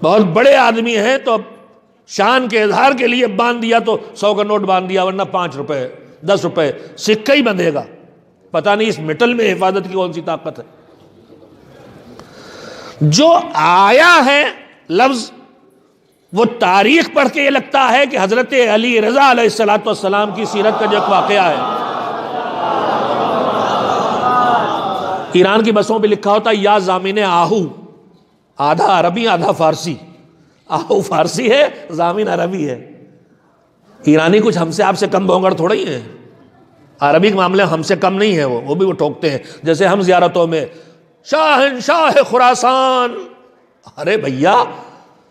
بہت بڑے آدمی ہیں تو شان کے اظہار کے لیے باندھ دیا تو 100 کا نوٹ باندھ دیا، ورنہ 5 روپے 10 روپے سکہ ہی بندھے گا۔ پتہ نہیں اس میٹل میں حفاظت کی کون سی طاقت ہے۔ جو آیا ہے لفظ، وہ تاریخ پڑھ کے یہ لگتا ہے کہ حضرت علی رضا علیہ السلام کی سیرت کا جو ایک واقعہ ہے۔ ایران کی بسوں پہ لکھا ہوتا ہے یا ضامن آہو، آدھا عربی آدھا فارسی۔ آہو فارسی ہے، ضامن عربی ہے۔ ایرانی کچھ ہم سے آپ سے کم بونگڑ تھوڑا ہی ہیں، عربی کے معاملے ہم سے کم نہیں ہے، وہ بھی وہ ٹھوکتے ہیں۔ جیسے ہم زیارتوں میں شاہنشاہ خراسان، ارے بھیا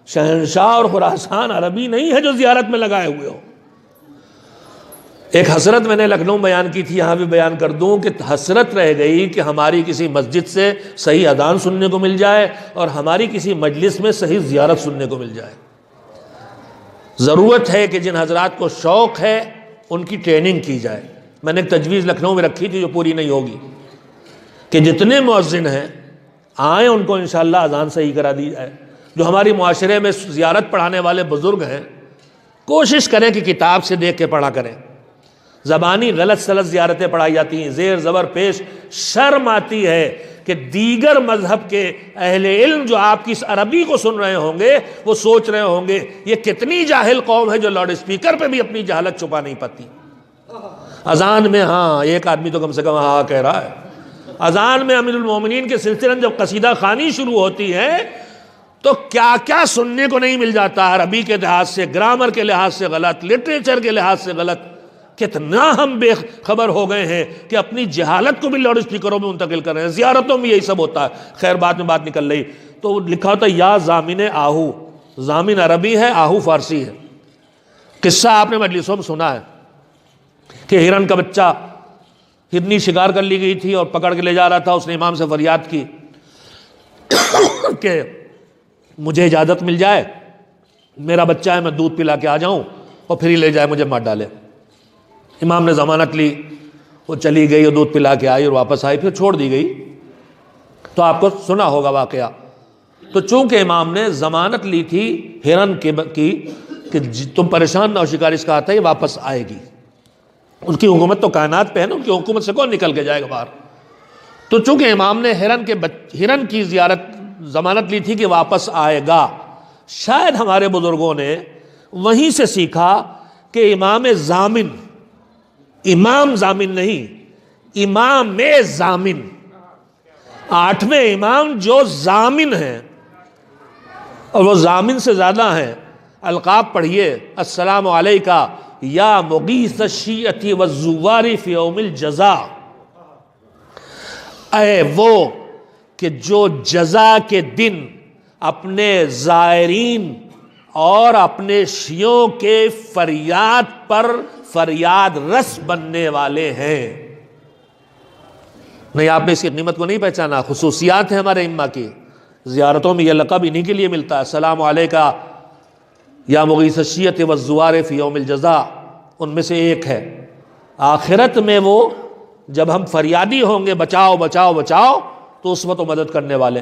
شہنشاہ اور خراسان عربی نہیں ہے جو زیارت میں لگائے ہوئے ہو۔ ایک حسرت میں نے لکھنؤ بیان کی تھی، یہاں بھی بیان کر دوں کہ حسرت رہ گئی کہ ہماری کسی مسجد سے صحیح اذان سننے کو مل جائے اور ہماری کسی مجلس میں صحیح زیارت سننے کو مل جائے۔ ضرورت ہے کہ جن حضرات کو شوق ہے ان کی ٹریننگ کی جائے۔ میں نے ایک تجویز لکھنؤ میں رکھی تھی جو پوری نہیں ہوگی، کہ جتنے مؤذن ہیں آئیں ان کو انشاءاللہ اذان صحیح کرا دی جائے۔ جو ہماری معاشرے میں زیارت پڑھانے والے بزرگ ہیں، کوشش کریں کہ کتاب سے دیکھ کے پڑھا کریں۔ زبانی غلط سلط زیارتیں پڑھائی جاتی ہیں، زیر زبر پیش۔ شرم آتی ہے کہ دیگر مذہب کے اہل علم جو آپ کی اس عربی کو سن رہے ہوں گے وہ سوچ رہے ہوں گے یہ کتنی جاہل قوم ہے جو لاؤڈ اسپیکر پہ بھی اپنی جہالت چھپا نہیں پاتی۔ اذان میں ہاں ایک آدمی تو کم سے کم ہاں کہہ رہا ہے۔ اذان میں امیر المومنین کے سلسلے میں جب قصیدہ خوانی شروع ہوتی ہے تو کیا کیا سننے کو نہیں مل جاتا، عربی کے لحاظ سے، گرامر کے لحاظ سے غلط، لٹریچر کے لحاظ سے غلط۔ کتنا ہم بے خبر ہو گئے ہیں کہ اپنی جہالت کو بھی لاؤڈ اسپیکروں میں منتقل کر رہے ہیں۔ زیارتوں میں یہی سب ہوتا ہے۔ خیر بعد میں بات نکل رہی تو لکھا ہوتا ہے یا ضامن آہو، ضامن عربی ہے، آہو فارسی ہے۔ قصہ آپ نے مجلسوں میں سنا ہے کہ ہرن کا بچہ، ہرنی شکار کر لی گئی تھی اور پکڑ کے لے جا رہا تھا، اس نے امام سے فریاد کی کہ مجھے اجازت مل جائے، میرا بچہ ہے، میں دودھ پلا کے آ جاؤں اور پھر ہی لے جائے مجھے مار ڈالے۔ امام نے ضمانت لی، وہ چلی گئی اور دودھ پلا کے آئی اور واپس آئی، پھر چھوڑ دی گئی۔ تو آپ کو سنا ہوگا واقعہ۔ تو چونکہ امام نے ضمانت لی تھی ہرن کی کہ تم پریشان نہ ہو، شکار اس کا آتا ہے یہ واپس آئے گی، ان کی حکومت تو کائنات پہ ہے نا، ان کی حکومت سے کون نکل کے جائے گا باہر۔ تو چونکہ امام نے ہرن کی زیارت ضمانت لی تھی کہ واپس آئے گا، شاید ہمارے بزرگوں نے وہیں سے سیکھا کہ امام ضامن نہیں، امام ضامن، 8ویں امام جو ضامن ہیں، اور وہ ضامن سے زیادہ ہیں۔ القاب پڑھیے، السلام علیکہ یا مغیث الشیعۃ والزوار فی یوم الجزا، اے وہ کہ جو جزا کے دن اپنے زائرین اور اپنے شیعوں کے فریاد پر فریاد رس بننے والے ہیں۔ نہیں، آپ نے اس کی قیمت کو نہیں پہچانا۔ خصوصیات ہیں ہمارے ائمہ کی، زیارتوں میں یہ لقب انہی کے لیے ملتا ہے، السلام علیکہ یا مغیث الشیعۃ والزوار فی یوم الجزاء، ان میں سے ایک ہے۔ آخرت میں وہ جب ہم فریادی ہوں گے بچاؤ بچاؤ بچاؤ، تو اس وقت وہ مدد کرنے والے۔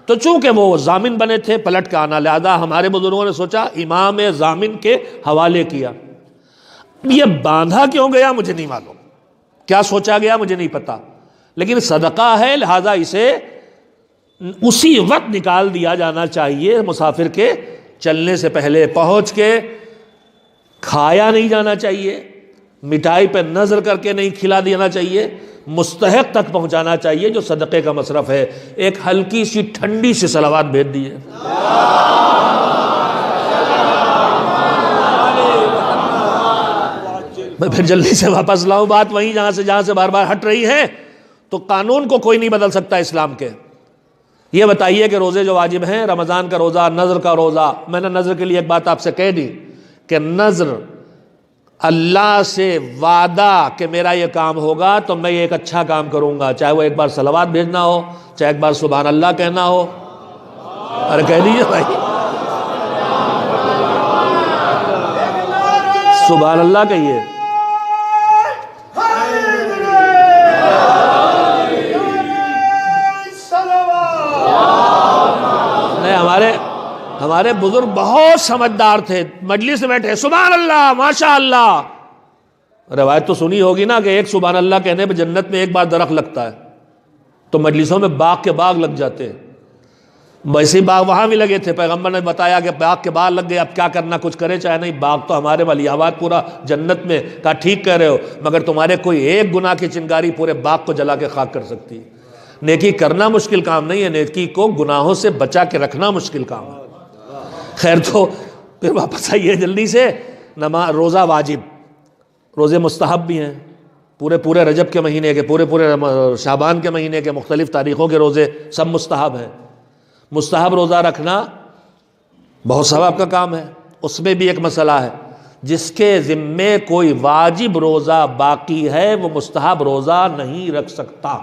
تو چونکہ وہ ضامن بنے تھے پلٹ کا آنا، لہذا ہمارے بزرگوں نے سوچا امام ضامن کے حوالے کیا۔ یہ باندھا کیوں گیا مجھے نہیں معلوم، کیا سوچا گیا مجھے نہیں پتا، لیکن صدقہ ہے لہذا اسے اسی وقت نکال دیا جانا چاہیے، مسافر کے چلنے سے پہلے پہنچ کے کھایا نہیں جانا چاہیے، مٹھائی پہ نظر کر کے نہیں کھلا دینا چاہیے، مستحق تک پہنچانا چاہیے جو صدقے کا مصرف ہے۔ ایک ہلکی سی ٹھنڈی سی صلوات بھیج دیے۔ میں پھر جلدی سے واپس لاؤں بات وہیں جہاں سے بار بار ہٹ رہی ہے۔ تو قانون کو کوئی نہیں بدل سکتا اسلام کے۔ یہ بتائیے کہ روزے جو واجب ہیں، رمضان کا روزہ، نذر کا روزہ، میں نے نذر کے لیے ایک بات آپ سے کہہ دی کہ نذر اللہ سے وعدہ کہ میرا یہ کام ہوگا تو میں یہ ایک اچھا کام کروں گا، چاہے وہ ایک بار صلوات بھیجنا ہو، چاہے ایک بار سبحان اللہ کہنا ہو۔ ارے کہہ دیجیے بھائی، سبحان اللہ کہیے۔ ہمارے بزرگ بہت سمجھدار تھے، مجلس میں بیٹھے سبحان اللہ ماشاء اللہ، روایت تو سنی ہوگی نا کہ ایک سبحان اللہ کہنے پہ جنت میں ایک بار درخت لگتا ہے، تو مجلسوں میں باغ کے باغ لگ جاتے ہیں۔ ویسے باغ وہاں بھی لگے تھے، پیغمبر نے بتایا کہ باغ کے باغ لگ گئے، اب کیا کرنا، کچھ کرے چاہے نہیں، باغ تو ہمارے ولی آباد پورا جنت میں، کہا ٹھیک کہہ رہے ہو، مگر تمہارے کوئی ایک گناہ کی چنگاری پورے باغ کو جلا کے خاک کر سکتی ہے۔ نیکی کرنا مشکل کام نہیں ہے، نیکی کو گناہوں سے بچا کے رکھنا مشکل کام ہے۔ خیر، تو پھر واپس آئیے جلدی سے۔ روزہ واجب، روزے مستحب بھی ہیں، پورے رجب کے مہینے کے، پورے شعبان کے مہینے کے، مختلف تاریخوں کے روزے سب مستحب ہیں۔ مستحب روزہ رکھنا بہت ثواب کا کام ہے۔ اس میں بھی ایک مسئلہ ہے، جس کے ذمے کوئی واجب روزہ باقی ہے وہ مستحب روزہ نہیں رکھ سکتا،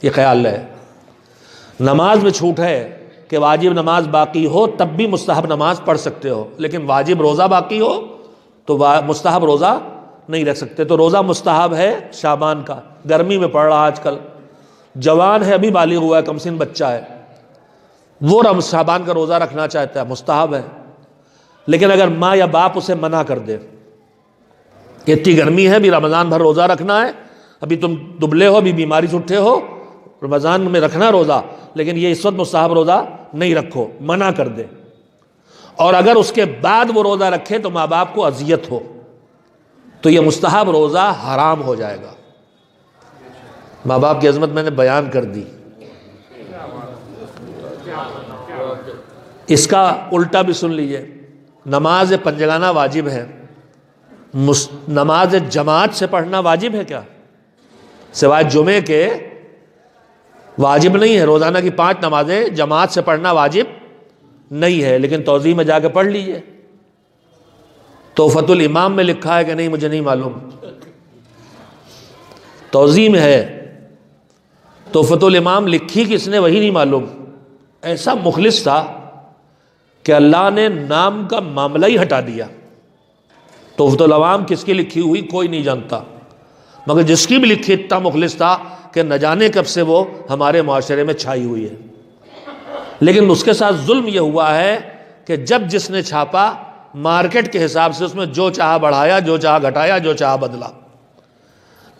یہ خیال ہے۔ نماز میں چھوٹ ہے کہ واجب نماز باقی ہو تب بھی مستحب نماز پڑھ سکتے ہو، لیکن واجب روزہ باقی ہو تو مستحب روزہ نہیں رکھ سکتے۔ تو روزہ مستحب ہے شعبان کا، گرمی میں پڑ رہا آج کل، جوان ہے ابھی بالغ ہوا ہے، کم سن بچہ ہے، وہ شعبان کا روزہ رکھنا چاہتا ہے، مستحب ہے۔ لیکن اگر ماں یا باپ اسے منع کر دے کہ اتنی گرمی ہے، ابھی رمضان بھر روزہ رکھنا ہے، ابھی تم دبلے ہو، ابھی بیماری سے اٹھے ہو، رمضان میں رکھنا روزہ، لیکن یہ اس وقت مستحب روزہ نہیں رکھو، منع کر دے، اور اگر اس کے بعد وہ روزہ رکھے تو ماں باپ کو اذیت ہو، تو یہ مستحب روزہ حرام ہو جائے گا۔ ماں باپ کی عظمت میں نے بیان کر دی۔ اس کا الٹا بھی سن لیجئے، نماز پنجگانہ واجب ہے، نماز جماعت سے پڑھنا واجب ہے کیا؟ سوائے جمعے کے واجب نہیں ہے، روزانہ کی 5 نمازیں جماعت سے پڑھنا واجب نہیں ہے، لیکن توضیح میں جا کے پڑھ لیجئے۔ تحفۃ الامام میں لکھا ہے کہ نہیں مجھے نہیں معلوم، توضیح میں ہے۔ تحفۃ الامام لکھی کس نے وہی نہیں معلوم، ایسا مخلص تھا کہ اللہ نے نام کا معاملہ ہی ہٹا دیا۔ تحفۃ الامام کس کی لکھی ہوئی کوئی نہیں جانتا، مگر جس کی بھی لکھی اتنا مخلص تھا کہ نہ جانے کب سے وہ ہمارے معاشرے میں چھائی ہوئی ہے۔ لیکن اس کے ساتھ ظلم یہ ہوا ہے کہ جب جس نے چھاپا، مارکیٹ کے حساب سے اس میں جو چاہا بڑھایا، جو چاہا گھٹایا، جو چاہا بدلا۔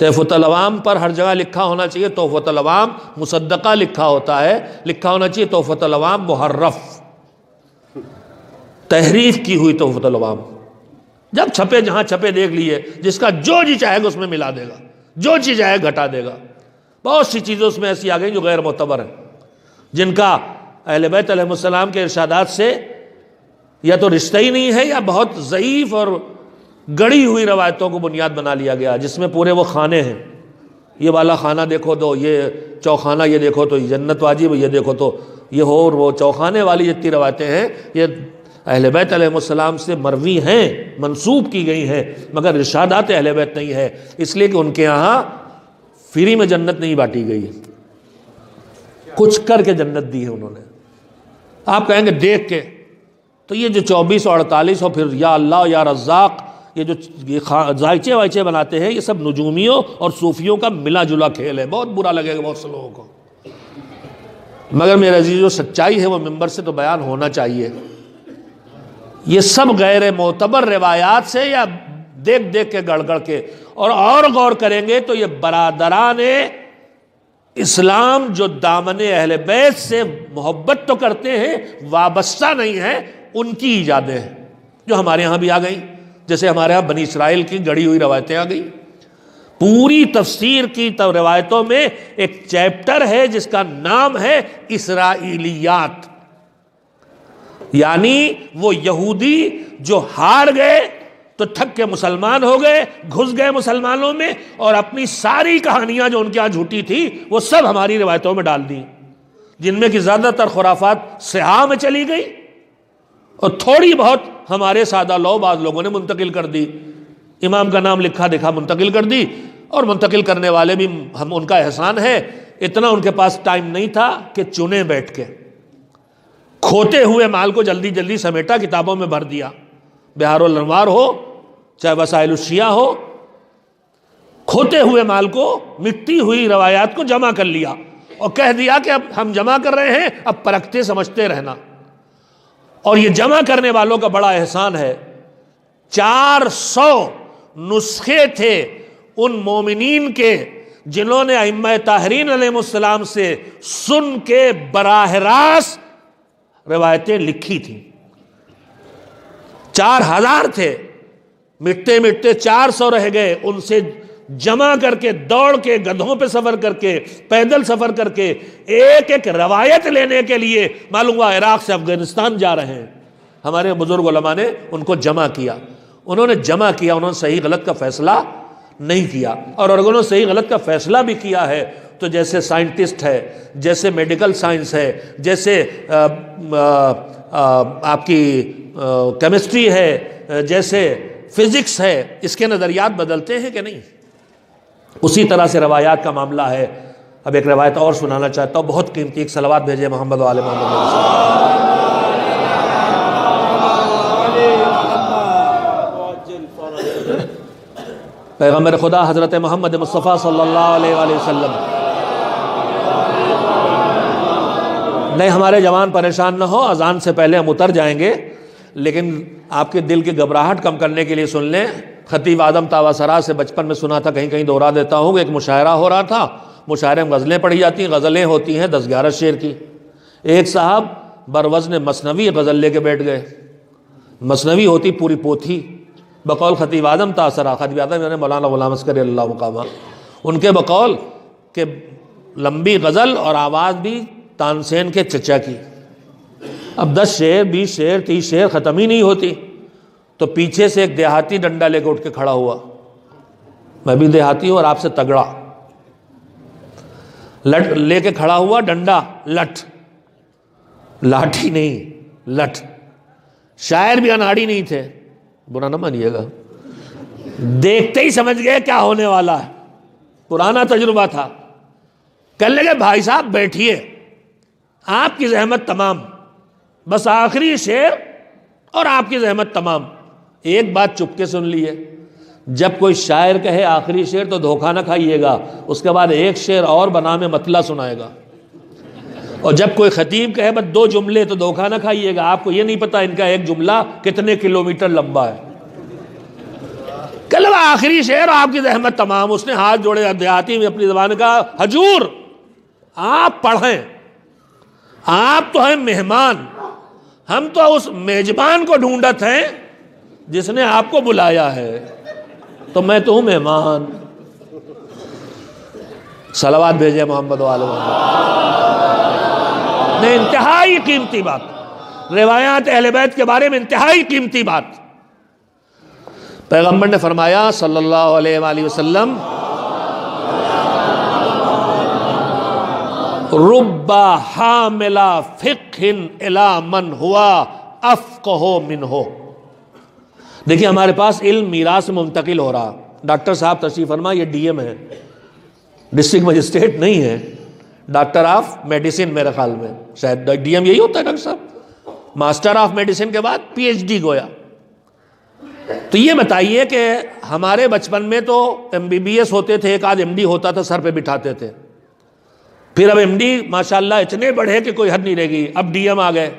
تحفۃ العوام پر ہر جگہ لکھا ہونا چاہیے تحفۃ العوام مصدقہ لکھا ہوتا ہے، لکھا ہونا چاہیے تحفۃ العوام محرف، تحریف کی ہوئی تحفۃ العوام۔ جب چھپے جہاں چھپے دیکھ لیے، جس کا جو جی چاہے گا اس میں ملا دے گا، جو چیز چاہے گھٹا دے گا۔ بہت سی چیزیں اس میں ایسی آ گئیں جو غیر معتبر ہیں، جن کا اہل بیت علیہ السلام کے ارشادات سے یا تو رشتہ ہی نہیں ہے یا بہت ضعیف اور گڑی ہوئی روایتوں کو بنیاد بنا لیا گیا، جس میں پورے وہ خانے ہیں، یہ والا خانہ دیکھو تو یہ چوخانہ، یہ دیکھو تو یہ جنت واجب، یہ دیکھو تو یہ ہو اور وہ چوکھانے والی جتنی روایتیں ہیں یہ اہل بیت علیہ السلام سے مروی ہیں، منسوب کی گئی ہیں، مگر ارشادات اہل بیت نہیں ہے، اس لیے کہ ان کے یہاں فری میں جنت نہیں بانٹی گئی، کچھ کر کے جنت دی ہے انہوں نے۔ آپ کہیں گے دیکھ کے، تو یہ جو 24 اور 48 اور پھر یا اللہ یا رزاق، یہ جو ذائچے وائچے بناتے ہیں، یہ سب نجومیوں اور صوفیوں کا ملا جلا کھیل ہے۔ بہت برا لگے گا بہت سے لوگوں کو، مگر میرے عزیز جو سچائی ہے وہ ممبر سے تو بیان ہونا چاہیے۔ یہ سب غیر معتبر روایات سے یا دیکھ دیکھ کے گڑ گڑ کے، اور غور کریں گے تو یہ برادران اسلام جو دامن اہل بیت سے محبت تو کرتے ہیں، وابستہ نہیں ہیں، ان کی ایجادیں ہیں جو ہمارے ہاں بھی آ گئیں، جیسے ہمارے ہاں بنی اسرائیل کی گڑی ہوئی روایتیں آ گئیں۔ پوری تفسیر کی روایتوں میں ایک چیپٹر ہے جس کا نام ہے اسرائیلیات، یعنی وہ یہودی جو ہار گئے تو تھک کے مسلمان ہو گئے، گھس گئے مسلمانوں میں، اور اپنی ساری کہانیاں جو ان کے ہاں جھوٹی تھی وہ سب ہماری روایتوں میں ڈال دی، جن میں کی زیادہ تر خرافات سیاہ میں چلی گئی اور تھوڑی بہت ہمارے سادہ لو بعض لوگوں نے منتقل کر دی، امام کا نام لکھا دکھا منتقل کر دی، اور منتقل کرنے والے بھی ہم ان کا احسان ہے، اتنا ان کے پاس ٹائم نہیں تھا کہ چنے بیٹھ کے، کھوتے ہوئے مال کو جلدی جلدی سمیٹا، کتابوں میں بھر دیا، بہار الانوار ہو چاہے وسائل الشیعہ ہو، کھوتے ہوئے مال کو، مٹی ہوئی روایات کو جمع کر لیا اور کہہ دیا کہ اب ہم جمع کر رہے ہیں، اب پرکھتے سمجھتے رہنا۔ اور یہ جمع کرنے والوں کا بڑا احسان ہے، 400 نسخے تھے ان مومنین کے جنہوں نے ائمہ طاہرین علیہ السلام سے سن کے براہ راست روایتیں لکھی تھیں، 4000 تھے، مٹتے مٹتے 400 رہ گئے، ان سے جمع کر کے، دوڑ کے، گدھوں پہ سفر کر کے، پیدل سفر کر کے، ایک ایک روایت لینے کے لیے معلوم ہوا عراق سے افغانستان جا رہے ہیں۔ ہمارے بزرگ علماء نے ان کو جمع کیا، انہوں نے جمع کیا، انہوں نے صحیح غلط کا فیصلہ نہیں کیا، اور اگر انہوں نے صحیح غلط کا فیصلہ بھی کیا ہے تو جیسے سائنٹسٹ ہے، جیسے میڈیکل سائنس ہے، جیسے آپ کی کیمسٹری ہے، جیسے فزکس ہے، اس کے نظریات بدلتے ہیں کہ نہیں؟ اسی طرح سے روایات کا معاملہ ہے۔ اب ایک روایت اور سنانا چاہتا ہوں، بہت قیمتی، ایک صلوات بھیجے محمد و آل محمد۔ پیغمبر خدا حضرت محمد مصطفیٰ صلی اللہ علیہ وآلہ وسلم، نہیں ہمارے جوان پریشان نہ ہو، اذان سے پہلے ہم اتر جائیں گے، لیکن آپ کے دل کی گھبراہٹ کم کرنے کے لیے سن لیں۔ خطیب آدم تاواسرا سے بچپن میں سنا تھا، کہیں کہیں دوہرا دیتا ہوں، ایک مشاعرہ ہو رہا تھا، مشاعرے میں غزلیں پڑھی جاتی ہیں، غزلیں ہوتی ہیں 10-11 شعر کی۔ ایک صاحب بروزن مثنوی غزل لے کے بیٹھ گئے، مثنوی ہوتی پوری پوتھی، بقول خطیب آدم تاثرہ، خطیب آدم یعنی مولانا غلام عسکری اللہ مقامہ، ان کے بقول کہ لمبی غزل اور آواز بھی تانسین کے چچا کی۔ اب 10 شعر 20 شعر 30 شعر ختم ہی نہیں ہوتی، تو پیچھے سے ایک دیہاتی ڈنڈا لے کے اٹھ کے کھڑا ہوا، میں بھی دیہاتی ہوں اور آپ سے تگڑا، لٹ لے کے کھڑا ہوا، ڈنڈا، لٹ، لاٹھی نہیں، لٹ۔ شاعر بھی اناڑی نہیں تھے، برا نہ مانیے گا، دیکھتے ہی سمجھ گئے کیا ہونے والا ہے، پرانا تجربہ تھا۔ کہنے لگے بھائی صاحب بیٹھیے، آپ کی زحمت تمام، بس آخری شعر اور آپ کی زحمت تمام۔ ایک بات چپکے سن لیے، جب کوئی شاعر کہے آخری شعر تو دھوکہ نہ کھائیے گا، اس کے بعد ایک شعر اور بنا میں مطلع سنائے گا، اور جب کوئی خطیب کہے بس 2 جملے تو دھوکہ نہ کھائیے گا، آپ کو یہ نہیں پتا ان کا ایک جملہ کتنے کلومیٹر لمبا ہے۔ کہ لگا آخری شعر آپ کی زحمت تمام، اس نے ہاتھ جوڑے، دیہاتی میں اپنی زبان کا حضور آپ پڑھیں، آپ تو ہیں مہمان، ہم تو اس میزبان کو ڈھونڈت ہیں جس نے آپ کو بلایا ہے، تو میں تو ہوں مہمان۔ صلوات بھیجے محمد و آل محمد۔ نے انتہائی قیمتی بات، روایات اہل بیت کے بارے میں انتہائی قیمتی بات، پیغمبر نے فرمایا صلی اللہ علیہ وآلہ وسلم، رب حامل فقہ الی من ہوا افقہ منہ. دیکھیں ہمارے پاس علم میراث میں منتقل ہو رہا. ڈاکٹر صاحب تشریف فرما, یہ ڈی ایم ہے, ڈسٹرکٹ مجسٹریٹ نہیں ہے, ڈاکٹر آف میڈیسن میرے خیال میں, شاید ڈی ایم یہی ہوتا ہے ڈاکٹر صاحب, ماسٹر آف میڈیسن کے بعد پی ایچ ڈی گویا. تو یہ بتائیے کہ ہمارے بچپن میں تو ایم بی بی ایس ہوتے تھے, ایک آدھ ایم ڈی ہوتا تھا, سر پہ بٹھاتے تھے. پھر اب ایم ڈی ماشاءاللہ اتنے بڑھے کہ کوئی حد نہیں رہ گئی, اب ڈی ایم آ گئے.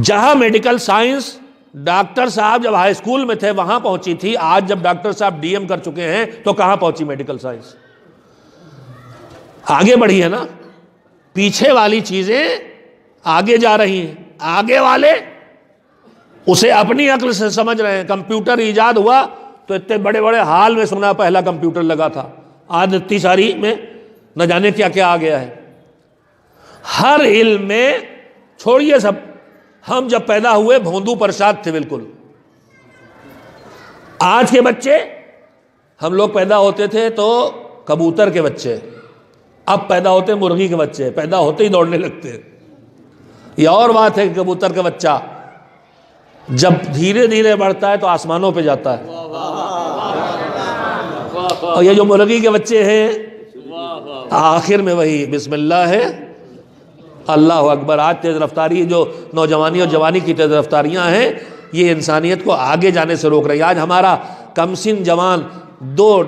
جہاں میڈیکل سائنس ڈاکٹر صاحب جب ہائی اسکول میں تھے وہاں پہنچی تھی, آج جب ڈاکٹر صاحب ڈی ایم کر چکے ہیں تو کہاں پہنچی میڈیکل سائنس؟ آگے بڑھی ہے نا. پیچھے والی چیزیں آگے جا رہی ہیں, آگے والے اسے اپنی عقل سے سمجھ رہے ہیں. کمپیوٹر ایجاد ہوا تو اتنے بڑے بڑے ہال میں سنا پہلا کمپیوٹر لگا تھا, آج اتنی ساری میں نہ جانے کیا کیا آ گیا ہے. ہر علم میں چھوڑیے سب, ہم جب پیدا ہوئے بھوندو پرساد تھے بالکل. آج کے بچے, ہم لوگ پیدا ہوتے تھے تو کبوتر کے بچے, اب پیدا ہوتے مرغی کے بچے, پیدا ہوتے ہی دوڑنے لگتے. یہ اور بات ہے کہ کبوتر کا بچہ جب دھیرے دھیرے بڑھتا ہے تو آسمانوں پہ جاتا ہے, اور یہ جو مرغی کے بچے ہیں آخر میں وہی بسم اللہ ہے, اللہ اکبر. آج تیز رفتاری جو نوجوانی اور جوانی کی تیز رفتاریاں ہیں یہ انسانیت کو آگے جانے سے روک رہی. آج ہمارا کمسن جوان دو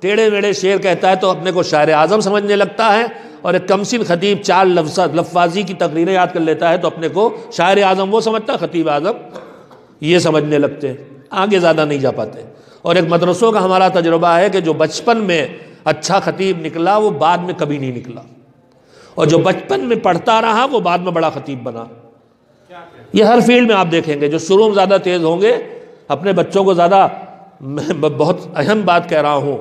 ٹیڑے میڑے شعر کہتا ہے تو اپنے کو شاعر اعظم سمجھنے لگتا ہے, اور ایک کمسن خطیب چار لفظی کی تقریریں یاد کر لیتا ہے تو اپنے کو شاعر اعظم وہ سمجھتا ہے, خطیب اعظم یہ سمجھنے لگتے ہیں, آگے زیادہ نہیں جا پاتے. اور ایک مدرسوں کا ہمارا تجربہ ہے کہ جو بچپن میں اچھا خطیب نکلا وہ بعد میں کبھی نہیں نکلا, اور جو بچپن میں پڑھتا رہا وہ بعد میں بڑا خطیب بنا. یہ ہر فیلڈ میں آپ دیکھیں گے, جو شروع میں زیادہ تیز ہوں گے اپنے بچوں کو زیادہ, میں بہت اہم بات کہہ رہا ہوں,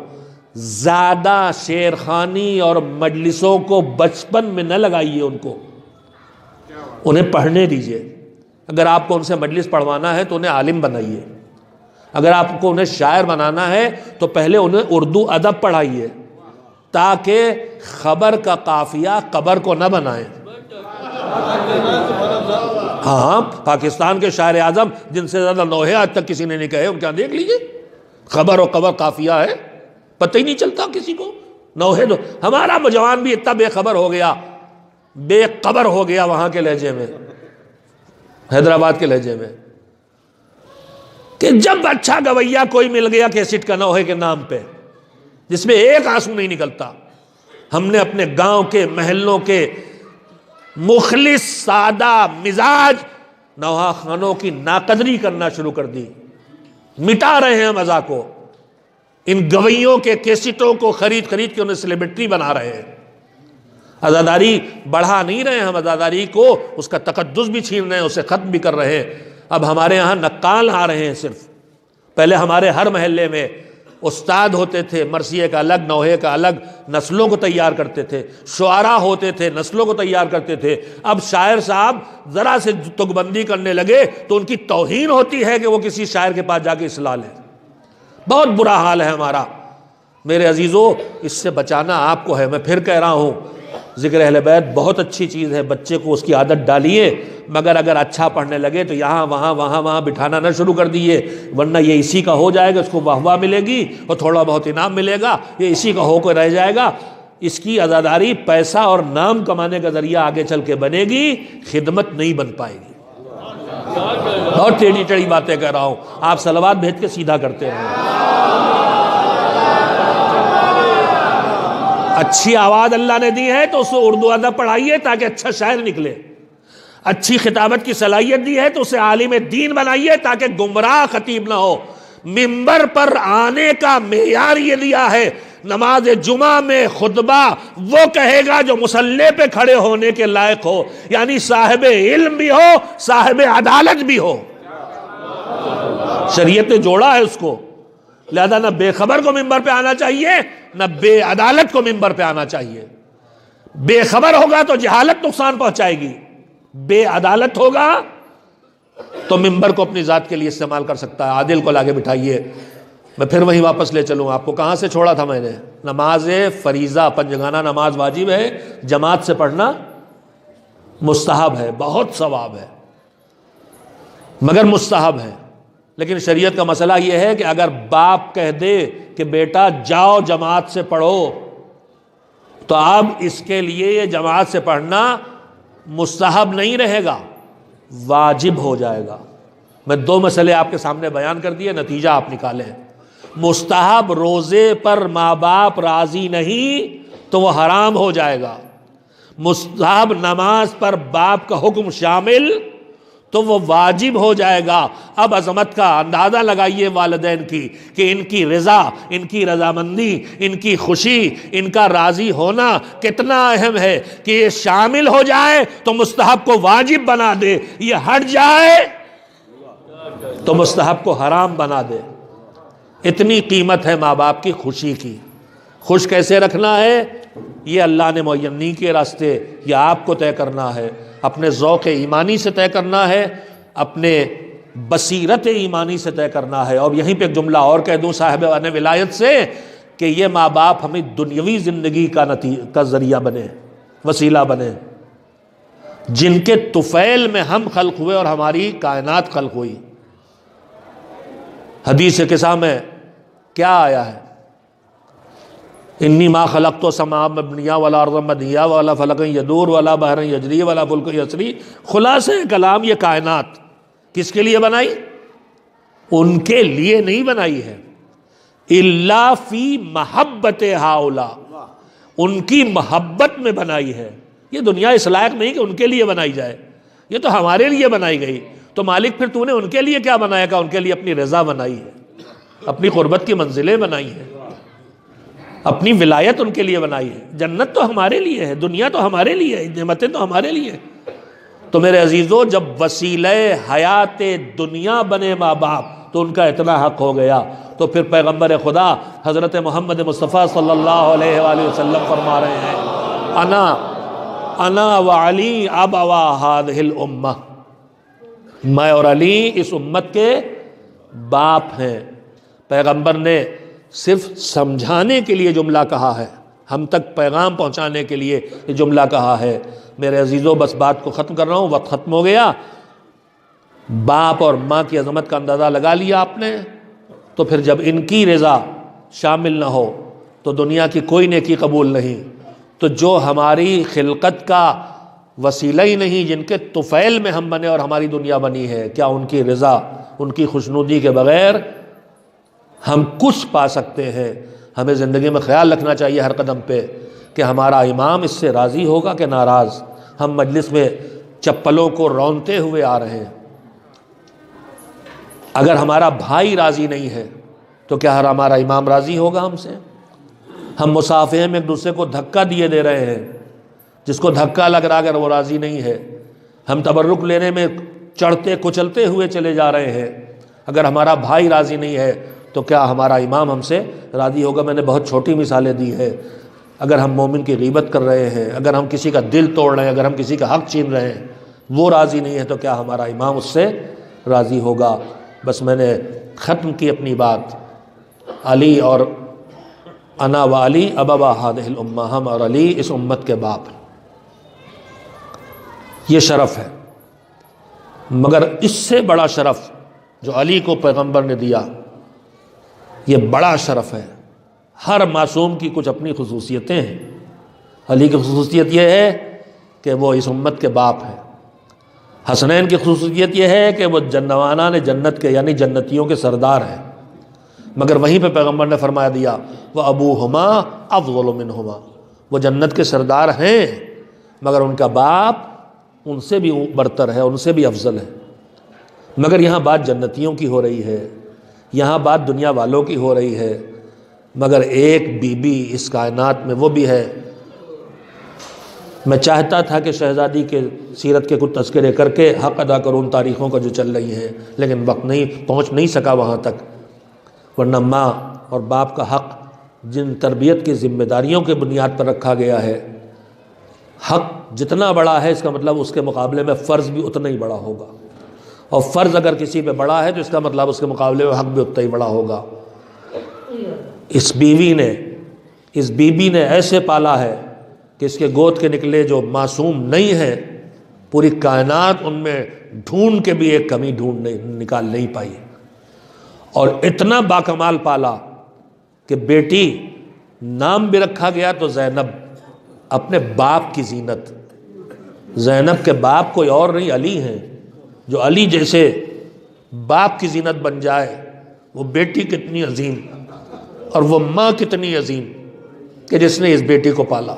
زیادہ شعر خوانی اور مجلسوں کو بچپن میں نہ لگائیے, ان کو انہیں پڑھنے دیجئے. اگر آپ کو ان سے مجلس پڑھوانا ہے تو انہیں عالم بنائیے, اگر آپ کو انہیں شاعر بنانا ہے تو پہلے انہیں اردو ادب پڑھائیے تاکہ خبر کا قافیہ قبر کو نہ بنائیں. ہاں, پاکستان کے شاعر اعظم جن سے زیادہ نوحے آج تک کسی نے نہیں کہے, ان کیا دیکھ لیجئے, خبر و قبر قافیہ ہے, پتہ ہی نہیں چلتا کسی کو. نوحے دو, ہمارا جوان بھی اتنا بے خبر ہو گیا, بے قبر ہو گیا وہاں کے لہجے میں, حیدرآباد کے لہجے میں, کہ جب اچھا گویا کوئی مل گیا کیسٹ کا نوحے کے نام پہ جس میں ایک آنسو نہیں نکلتا, ہم نے اپنے گاؤں کے محلوں کے مخلص سادہ مزاج نوحہ خانوں کی ناقدری کرنا شروع کر دی. مٹا رہے ہیں مزاح کو, ان گویوں کے کیسٹوں کو خرید خرید کے انہیں سیلیبریٹی بنا رہے ہیں. عزاداری بڑھا نہیں رہے ہیں ہم, عزاداری کو اس کا تقدس بھی چھین رہے ہیں, اسے ختم بھی کر رہے ہیں. اب ہمارے ہاں نقال آ رہے ہیں صرف. پہلے ہمارے ہر محلے میں استاد ہوتے تھے, مرثیے کا الگ, نوحے کا الگ, نسلوں کو تیار کرتے تھے. شعراء ہوتے تھے, نسلوں کو تیار کرتے تھے. اب شاعر صاحب ذرا سے تک بندی کرنے لگے تو ان کی توہین ہوتی ہے کہ وہ کسی شاعر کے پاس جا کے اصلاح لیں. بہت برا حال ہے ہمارا. میرے عزیزو, اس سے بچانا آپ کو ہے. میں پھر کہہ رہا ہوں, ذکر اہل بیت بہت اچھی چیز ہے, بچے کو اس کی عادت ڈالیے, مگر اگر اچھا پڑھنے لگے تو یہاں وہاں بٹھانا نہ شروع کر دیے, ورنہ یہ اسی کا ہو جائے گا, اس کو واہ واہ ملے گی اور تھوڑا بہت انعام ملے گا, یہ اسی کا ہو کے رہ جائے گا. اس کی عزاداری پیسہ اور نام کمانے کا ذریعہ آگے چل کے بنے گی, خدمت نہیں بن پائے گی. بہت ٹیڑھی ٹیڑھی باتیں کہہ رہا ہوں, آپ صلوات بھیج کے سیدھا کرتے ہیں. اچھی آواز اللہ نے دی ہے تو اسے اردو ادب پڑھائیے تاکہ اچھا شاعر نکلے. اچھی خطابت کی صلاحیت دی ہے تو اسے عالم دین بنائیے تاکہ گمراہ خطیب نہ ہو. منبر پر آنے کا معیار یہ دیا ہے, نماز جمعہ میں خطبہ وہ کہے گا جو مصلی پہ کھڑے ہونے کے لائق ہو, یعنی صاحب علم بھی ہو, صاحب عدالت بھی ہو. شریعت نے جوڑا ہے اس کو. لہذا نہ بے خبر کو منبر پہ آنا چاہیے, نہ بے عدالت کو منبر پہ آنا چاہیے. بے خبر ہوگا تو جہالت نقصان پہنچائے گی, بے عدالت ہوگا تو منبر کو اپنی ذات کے لیے استعمال کر سکتا ہے. عادل کو لاگے بٹھائیے, میں پھر وہیں واپس لے چلوں آپ کو. کہاں سے چھوڑا تھا میں نے؟ نماز فریضہ پنجگانہ نماز واجب ہے، جماعت سے پڑھنا مستحب ہے، بہت ثواب ہے مگر مستحب ہے. لیکن شریعت کا مسئلہ یہ ہے کہ اگر باپ کہہ دے کہ بیٹا جاؤ جماعت سے پڑھو، تو اب اس کے لیے یہ جماعت سے پڑھنا مستحب نہیں رہے گا، واجب ہو جائے گا. میں 2 مسئلے آپ کے سامنے بیان کر دیے، نتیجہ آپ نکالیں. مستحب روزے پر ماں باپ راضی نہیں تو وہ حرام ہو جائے گا. مستحب نماز پر باپ کا حکم شامل تو وہ واجب ہو جائے گا. اب عظمت کا اندازہ لگائیے والدین کی کہ ان کی رضا، ان کی رضامندی، ان کی خوشی، ان کا راضی ہونا کتنا اہم ہے کہ یہ شامل ہو جائے تو مستحب کو واجب بنا دے، یہ ہٹ جائے تو مستحب کو حرام بنا دے. اتنی قیمت ہے ماں باپ کی خوشی کی. خوش کیسے رکھنا ہے یہ اللہ نے معین نہیں کیے راستے، یہ آپ کو طے کرنا ہے، اپنے ذوق ایمانی سے طے کرنا ہے، اپنے بصیرت ایمانی سے طے کرنا ہے. اور یہیں پہ ایک جملہ اور کہہ دوں صاحبان ولایت سے کہ یہ ماں باپ ہمیں دنیاوی زندگی کا ذریعہ بنے، وسیلہ بنے. جن کے طفیل میں ہم خلق ہوئے اور ہماری کائنات خلق ہوئی. حدیث قصہ میں کیا آیا ہے؟ انی ما خلقت السماء مبنیہ ولا ارض مدنیہ ولا فلک یدور ولا بحر یجری ولا فلک یسری. خلاصہ کلام یہ کائنات کس کے لیے بنائی؟ ان کے لیے نہیں بنائی ہے. الا فی محبت ہؤلاء، ان کی محبت میں بنائی ہے. یہ دنیا اس لائق نہیں کہ ان کے لیے بنائی جائے، یہ تو ہمارے لیے بنائی گئی. تو مالک پھر تو نے ان کے لیے کیا بنایا؟ کہ ان کے لیے اپنی رضا بنائی ہے، اپنی قربت کی منزلیں بنائی ہیں، اپنی ولایت ان کے لیے بنائی ہے. جنت تو ہمارے لیے ہے، دنیا تو ہمارے لیے ہے، نعمتیں تو ہمارے لیے. تو میرے عزیزو، جب وسیلہ حیات دنیا بنے ماں باپ تو ان کا اتنا حق ہو گیا. تو پھر پیغمبر خدا حضرت محمد مصطفیٰ صلی اللہ علیہ وآلہ وسلم فرما رہے ہیں انا وعلی ابوا ہذہ الامہ، میں اور علی اس امت کے باپ ہیں. پیغمبر نے صرف سمجھانے کے لیے جملہ کہا ہے، ہم تک پیغام پہنچانے کے لیے یہ جملہ کہا ہے. میرے عزیزو، بس بات کو ختم کر رہا ہوں، وقت ختم ہو گیا. باپ اور ماں کی عظمت کا اندازہ لگا لیا آپ نے، تو پھر جب ان کی رضا شامل نہ ہو تو دنیا کی کوئی نیکی قبول نہیں. تو جو ہماری خلقت کا وسیلہ ہی نہیں، جن کے طفیل میں ہم بنے اور ہماری دنیا بنی ہے، کیا ان کی رضا، ان کی خوشنودی کے بغیر ہم کچھ پا سکتے ہیں؟ ہمیں زندگی میں خیال رکھنا چاہیے ہر قدم پہ کہ ہمارا امام اس سے راضی ہوگا کہ ناراض. ہم مجلس میں چپلوں کو رونتے ہوئے آ رہے ہیں، اگر ہمارا بھائی راضی نہیں ہے تو کیا ہمارا امام راضی ہوگا ہم سے؟ ہم مصافحے میں ایک دوسرے کو دھکا دیے دے رہے ہیں، جس کو دھکا لگ رہا اگر وہ راضی نہیں ہے. ہم تبرک لینے میں چڑھتے کچلتے ہوئے چلے جا رہے ہیں، اگر ہمارا بھائی راضی نہیں ہے تو کیا ہمارا امام ہم سے راضی ہوگا؟ میں نے بہت چھوٹی مثالیں دی ہے. اگر ہم مومن کی غیبت کر رہے ہیں، اگر ہم کسی کا دل توڑ رہے ہیں، اگر ہم کسی کا حق چھین رہے ہیں، وہ راضی نہیں ہے تو کیا ہمارا امام اس سے راضی ہوگا؟ بس میں نے ختم کی اپنی بات. علی اور انا و علی ابوا ہذہ الامہ، ہم اور علی اس امت کے باپ ہیں. یہ شرف ہے. مگر اس سے بڑا شرف جو علی کو پیغمبر نے دیا، یہ بڑا شرف ہے. ہر معصوم کی کچھ اپنی خصوصیتیں ہیں. علی کی خصوصیت یہ ہے کہ وہ اس امت کے باپ ہیں. حسنین کی خصوصیت یہ ہے کہ وہ جنوانان جنت کے یعنی جنتیوں کے سردار ہیں. مگر وہیں پہ پیغمبر نے فرمایا دیا وَأَبُوهُمَا أَفْضَلُ مِنْهُمَا، وہ جنت کے سردار ہیں مگر ان کا باپ ان سے بھی برتر ہے، ان سے بھی افضل ہے. مگر یہاں بات جنتیوں کی ہو رہی ہے، یہاں بات دنیا والوں کی ہو رہی ہے. مگر ایک بی بی اس کائنات میں وہ بھی ہے. میں چاہتا تھا کہ شہزادی کے سیرت کے کچھ تذکرے کر کے حق ادا کروں ان تاریخوں کا جو چل رہی ہیں، لیکن وقت نہیں، پہنچ نہیں سکا وہاں تک. ورنہ ماں اور باپ کا حق جن تربیت کی ذمہ داریوں کے بنیاد پر رکھا گیا ہے، حق جتنا بڑا ہے اس کا مطلب اس کے مقابلے میں فرض بھی اتنا ہی بڑا ہوگا. اور فرض اگر کسی پہ بڑا ہے تو اس کا مطلب اس کے مقابلے میں حق بھی اتنا ہی بڑا ہوگا. اس بی بی نے ایسے پالا ہے کہ اس کے گود کے نکلے جو معصوم نہیں ہیں، پوری کائنات ان میں ڈھونڈ کے بھی ایک کمی نکال نہیں پائی، اور اتنا باکمال پالا کہ بیٹی نام بھی رکھا گیا تو زینب، اپنے باپ کی زینت۔ زینب کے باپ کوئی اور نہیں، علی ہیں، جو علی جیسے باپ کی زینت بن جائے، وہ بیٹی کتنی عظیم اور وہ ماں کتنی عظیم کہ جس نے اس بیٹی کو پالا۔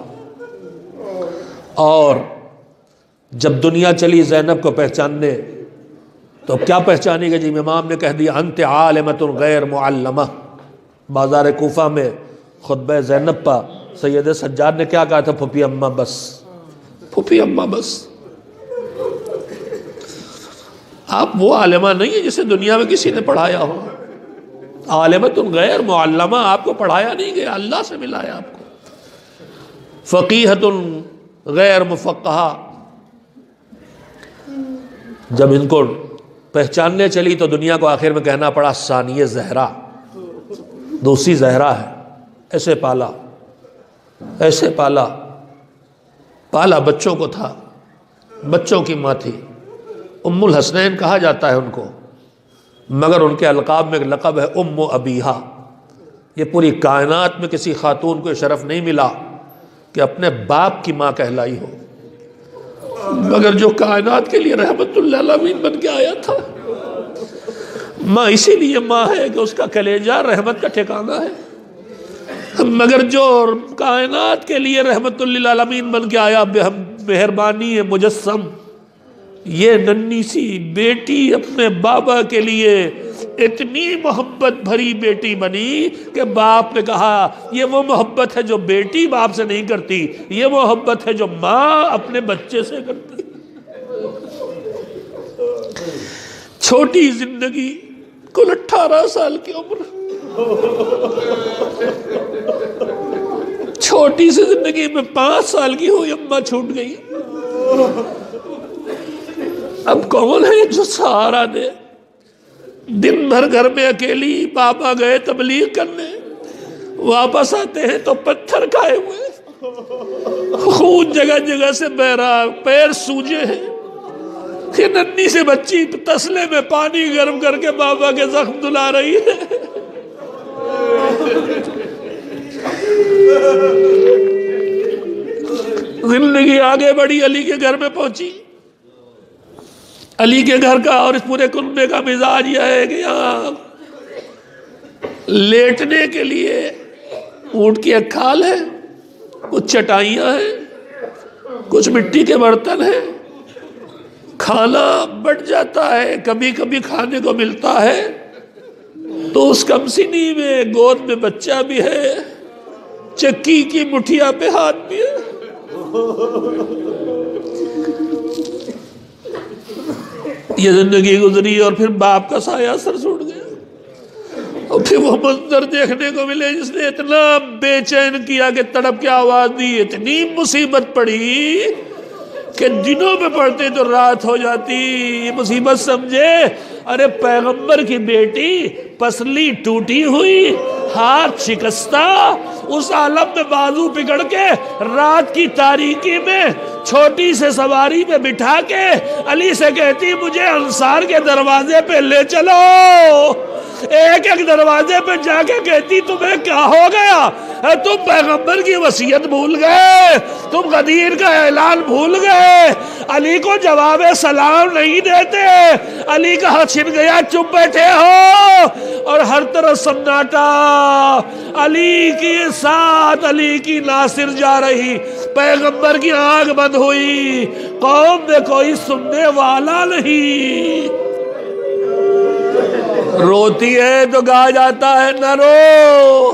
اور جب دنیا چلی زینب کو پہچاننے تو کیا پہچانی گئی؟ جی امام نے کہہ دیا انت عالمۃ غیر معلمہ۔ بازار کوفہ میں خطبہ زینب پا سید سجاد نے کیا کہا تھا؟ پھپھی اماں بس، پھپھی اماں بس۔ آپ وہ عالمہ نہیں ہے جسے دنیا میں کسی نے پڑھایا ہو، عالمۃ غیر معلمہ، آپ کو پڑھایا نہیں گیا، اللہ سے ملایا آپ کو۔ فقیہۃ غیر مفقہہ، جب ان کو پہچاننے چلی تو دنیا کو آخر میں کہنا پڑا ثانیہ زہرا، دوسری زہرا ہے۔ ایسے پالا، ایسے پالا، پالا بچوں کو تھا، بچوں کی ماں تھی۔ ام الحسنین کہا جاتا ہے ان کو، مگر ان کے القاب میں ایک لقب ہے ام ابیہا۔ یہ پوری کائنات میں کسی خاتون کو شرف نہیں ملا کہ اپنے باپ کی ماں کہلائی ہو، مگر جو کائنات کے لیے رحمت للعالمین بن کے آیا تھا۔ ماں اسی لیے ماں ہے کہ اس کا کلیجہ رحمت کا ٹھکانہ ہے، مگر جو کائنات کے لیے رحمت للعالمین بن کے آیا، مہربانی مجسم، یہ ننھی سی بیٹی اپنے بابا کے لیے اتنی محبت بھری بیٹی بنی کہ باپ نے کہا یہ وہ محبت ہے جو بیٹی باپ سے نہیں کرتی، یہ وہ محبت ہے جو ماں اپنے بچے سے کرتی۔ چھوٹی زندگی، کل 18 سال کی عمر، چھوٹی سی زندگی میں 5 سال کی ہوئی اماں چھوٹ گئی۔ اب کون ہے جو سہارا دے؟ دن بھر گھر میں اکیلی، بابا گئے تبلیغ کرنے، واپس آتے ہیں تو پتھر کھائے ہوئے، خون جگہ جگہ سے بہ رہا، پیر سوجے ہیں۔ یہ ننھی سے بچی تسلے میں پانی گرم کر کے بابا کے زخم دھلا رہی ہے۔ زندگی آگے بڑھی، علی کے گھر میں پہنچی۔ علی کے گھر کا اور اس پورے کنبے کا مزاج یہ ہے کہ یہاں لیٹنے کے لیے اونٹ کی ایک کھال ہے، کچھ چٹائیاں ہیں، کچھ مٹی کے برتن ہیں، کھانا بٹ جاتا ہے، کبھی کبھی کھانے کو ملتا ہے تو اس کمسنی میں گود میں بچہ بھی ہے، چکی کی مٹھیا پہ ہاتھ بھی ہے۔ یہ زندگی گزری اور پھر باپ کا سایہ سر چھوٹ گیا، اور پھر وہ منظر دیکھنے کو ملے جس نے اتنا بے چین کیا کہ تڑپ کے آواز دی۔ اتنی مصیبت پڑی کہ دنوں میں پڑھتے تو رات ہو جاتی۔ یہ مصیبت سمجھے، ارے پیغمبر کی بیٹی پسلی ٹوٹی ہوئی، ہاتھ شکستہ، اس عالم میں بازو پکڑ کے رات کی تاریکی میں چھوٹی سے سواری پہ بٹھا کے علی سے کہتی مجھے انصار کے دروازے پہ لے چلو۔ ایک ایک دروازے پہ جا کے کہتی تمہیں کیا ہو گیا؟ تم پیغمبر کی وصیت بھول گئے، تم غدیر کا اعلان بھول گئے، علی کو جواب سلام نہیں دیتے، علی کا ہاتھ چھن گیا، چپ بیٹھے ہو۔ اور ہر طرف سناٹا، علی کے ساتھ علی کی ناصر جا رہی، پیغمبر کی آنکھ بند ہوئی، قوم میں کوئی سننے والا نہیں۔ روتی ہے تو کہا جاتا ہے نہ رو۔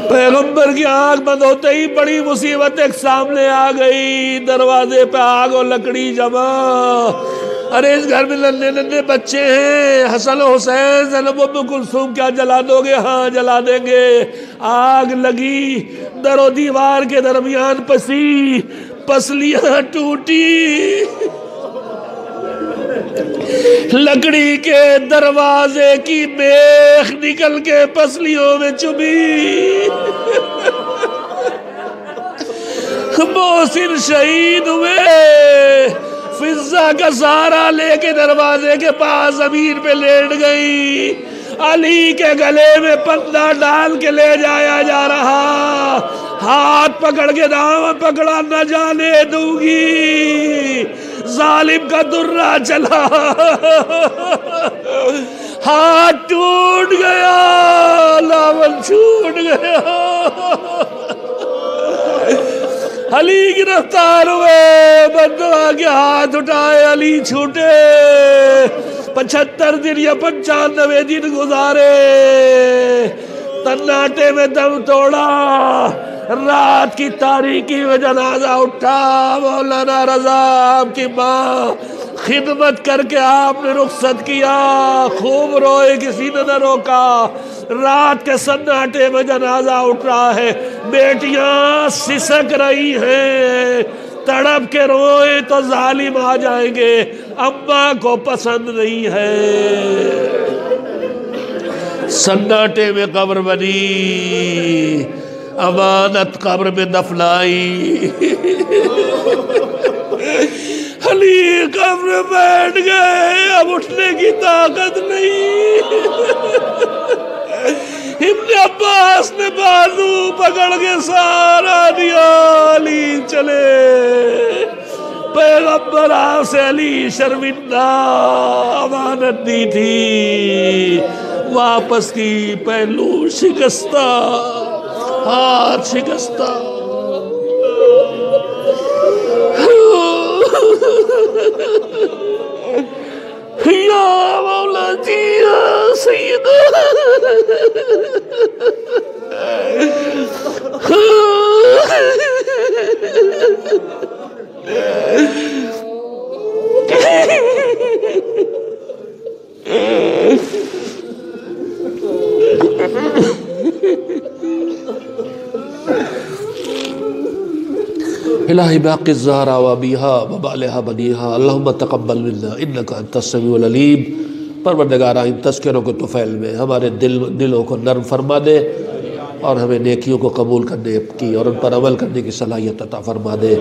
پیغمبر کی آنکھ بند ہوتے ہی بڑی مصیبت ایک سامنے آ گئی، دروازے پہ آگ اور لکڑی جمع۔ ارے اس گھر میں ننھے ننھے بچے ہیں، حسن و حسین، زینب و ام کلثوم، کیا جلا دو گے؟ ہاں جلا دیں گے۔ آگ لگی، در و دیوار کے درمیان پسی، پسلیاں ٹوٹی۔ لکڑی کے دروازے کی میخ نکل کے پسلیوں میں چبھی، محسن شہید ہوئے، فضہ کا سہارا لے کے دروازے کے پاس زمین پہ لیٹ گئی، علی کے گلے میں پردہ ڈال کے لے جایا جا رہا، ہاتھ پکڑ کے دامن پکڑا، نہ جانے دوں گی، ظالم کا درہ چلا، ہاتھ ٹوٹ گیا، دامن چھوٹ گیا، علی گرفتار ہوئے، بددعا کے ہاتھ اٹھائے، علی چھوٹے، 75 دن یا 95 دن گزارے، تناٹے میں دم توڑا، رات کی تاریکی میں جنازہ اٹھا، مولانا رضا آپ کی ماں خدمت کر کے آپ نے رخصت کیا، خوب روئے، کسی نے نہ روکا، رات کے سناٹے میں جنازہ اٹھ رہا ہے، بیٹیاں سسک رہی ہیں، تڑپ کے روئے تو ظالم آ جائیں گے، اماں کو پسند نہیں ہے، سناٹے میں قبر بنی، امانت قبر میں دفنائی، علی قبر میں بیٹھ گئے، اب اٹھنے کی طاقت نہیں، ابن عباس نے بازو پکڑ کے سارا دیا، علی چلے، پیغمبر آپ سے علی شرمندہ، امانت دی تھی، واپس کی، پہلو شکستہ، ہاتھ شکستہ، یا مولا جی یا سیدہ، الہی باقی الزہرا وابیہا وبالہا بنیہا، اللہم تقبل منا انکا انت السمیع العلیم۔ پروردگارہ ان تذکروں کو طفیل میں ہمارے دلوں کو نرم فرما دے، اور ہمیں نیکیوں کو قبول کرنے کی اور ان پر عمل کرنے کی صلاحیت عطا فرما دے،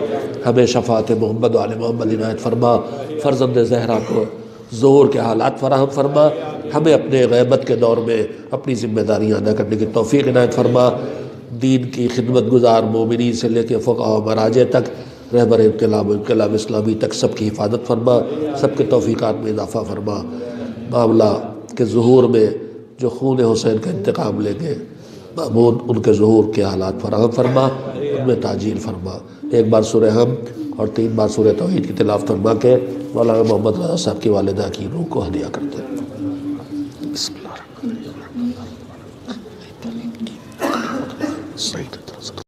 ہمیں شفاعت محمد و آل محمد عنایت فرما، فرزند زہرا کو ظہور کے حالات فراہم فرما، ہمیں اپنے غیبت کے دور میں اپنی ذمہ داریاں ادا کرنے کی توفیق عنایت فرما، دین کی خدمت گزار مومنین سے لے کے فقہاء و مراجع تک، رہبر انقلاب اسلامی تک سب کی حفاظت فرما، سب کے توفیقات میں اضافہ فرما، معاملہ کے ظہور میں جو خون حسین کا انتقام لیں گے معمون ان کے ظہور کے حالات فراہم فرما، ان میں تعجیل فرما۔ ایک بار سورہ حمد اور 3 بار سورہ توحید کی تلاوت فرما کے مولانا محمد رضا صاحب کی والدہ کی روح کو ہدیہ کرتے ہیں۔ بسم اللہ الرحمن الرحیم۔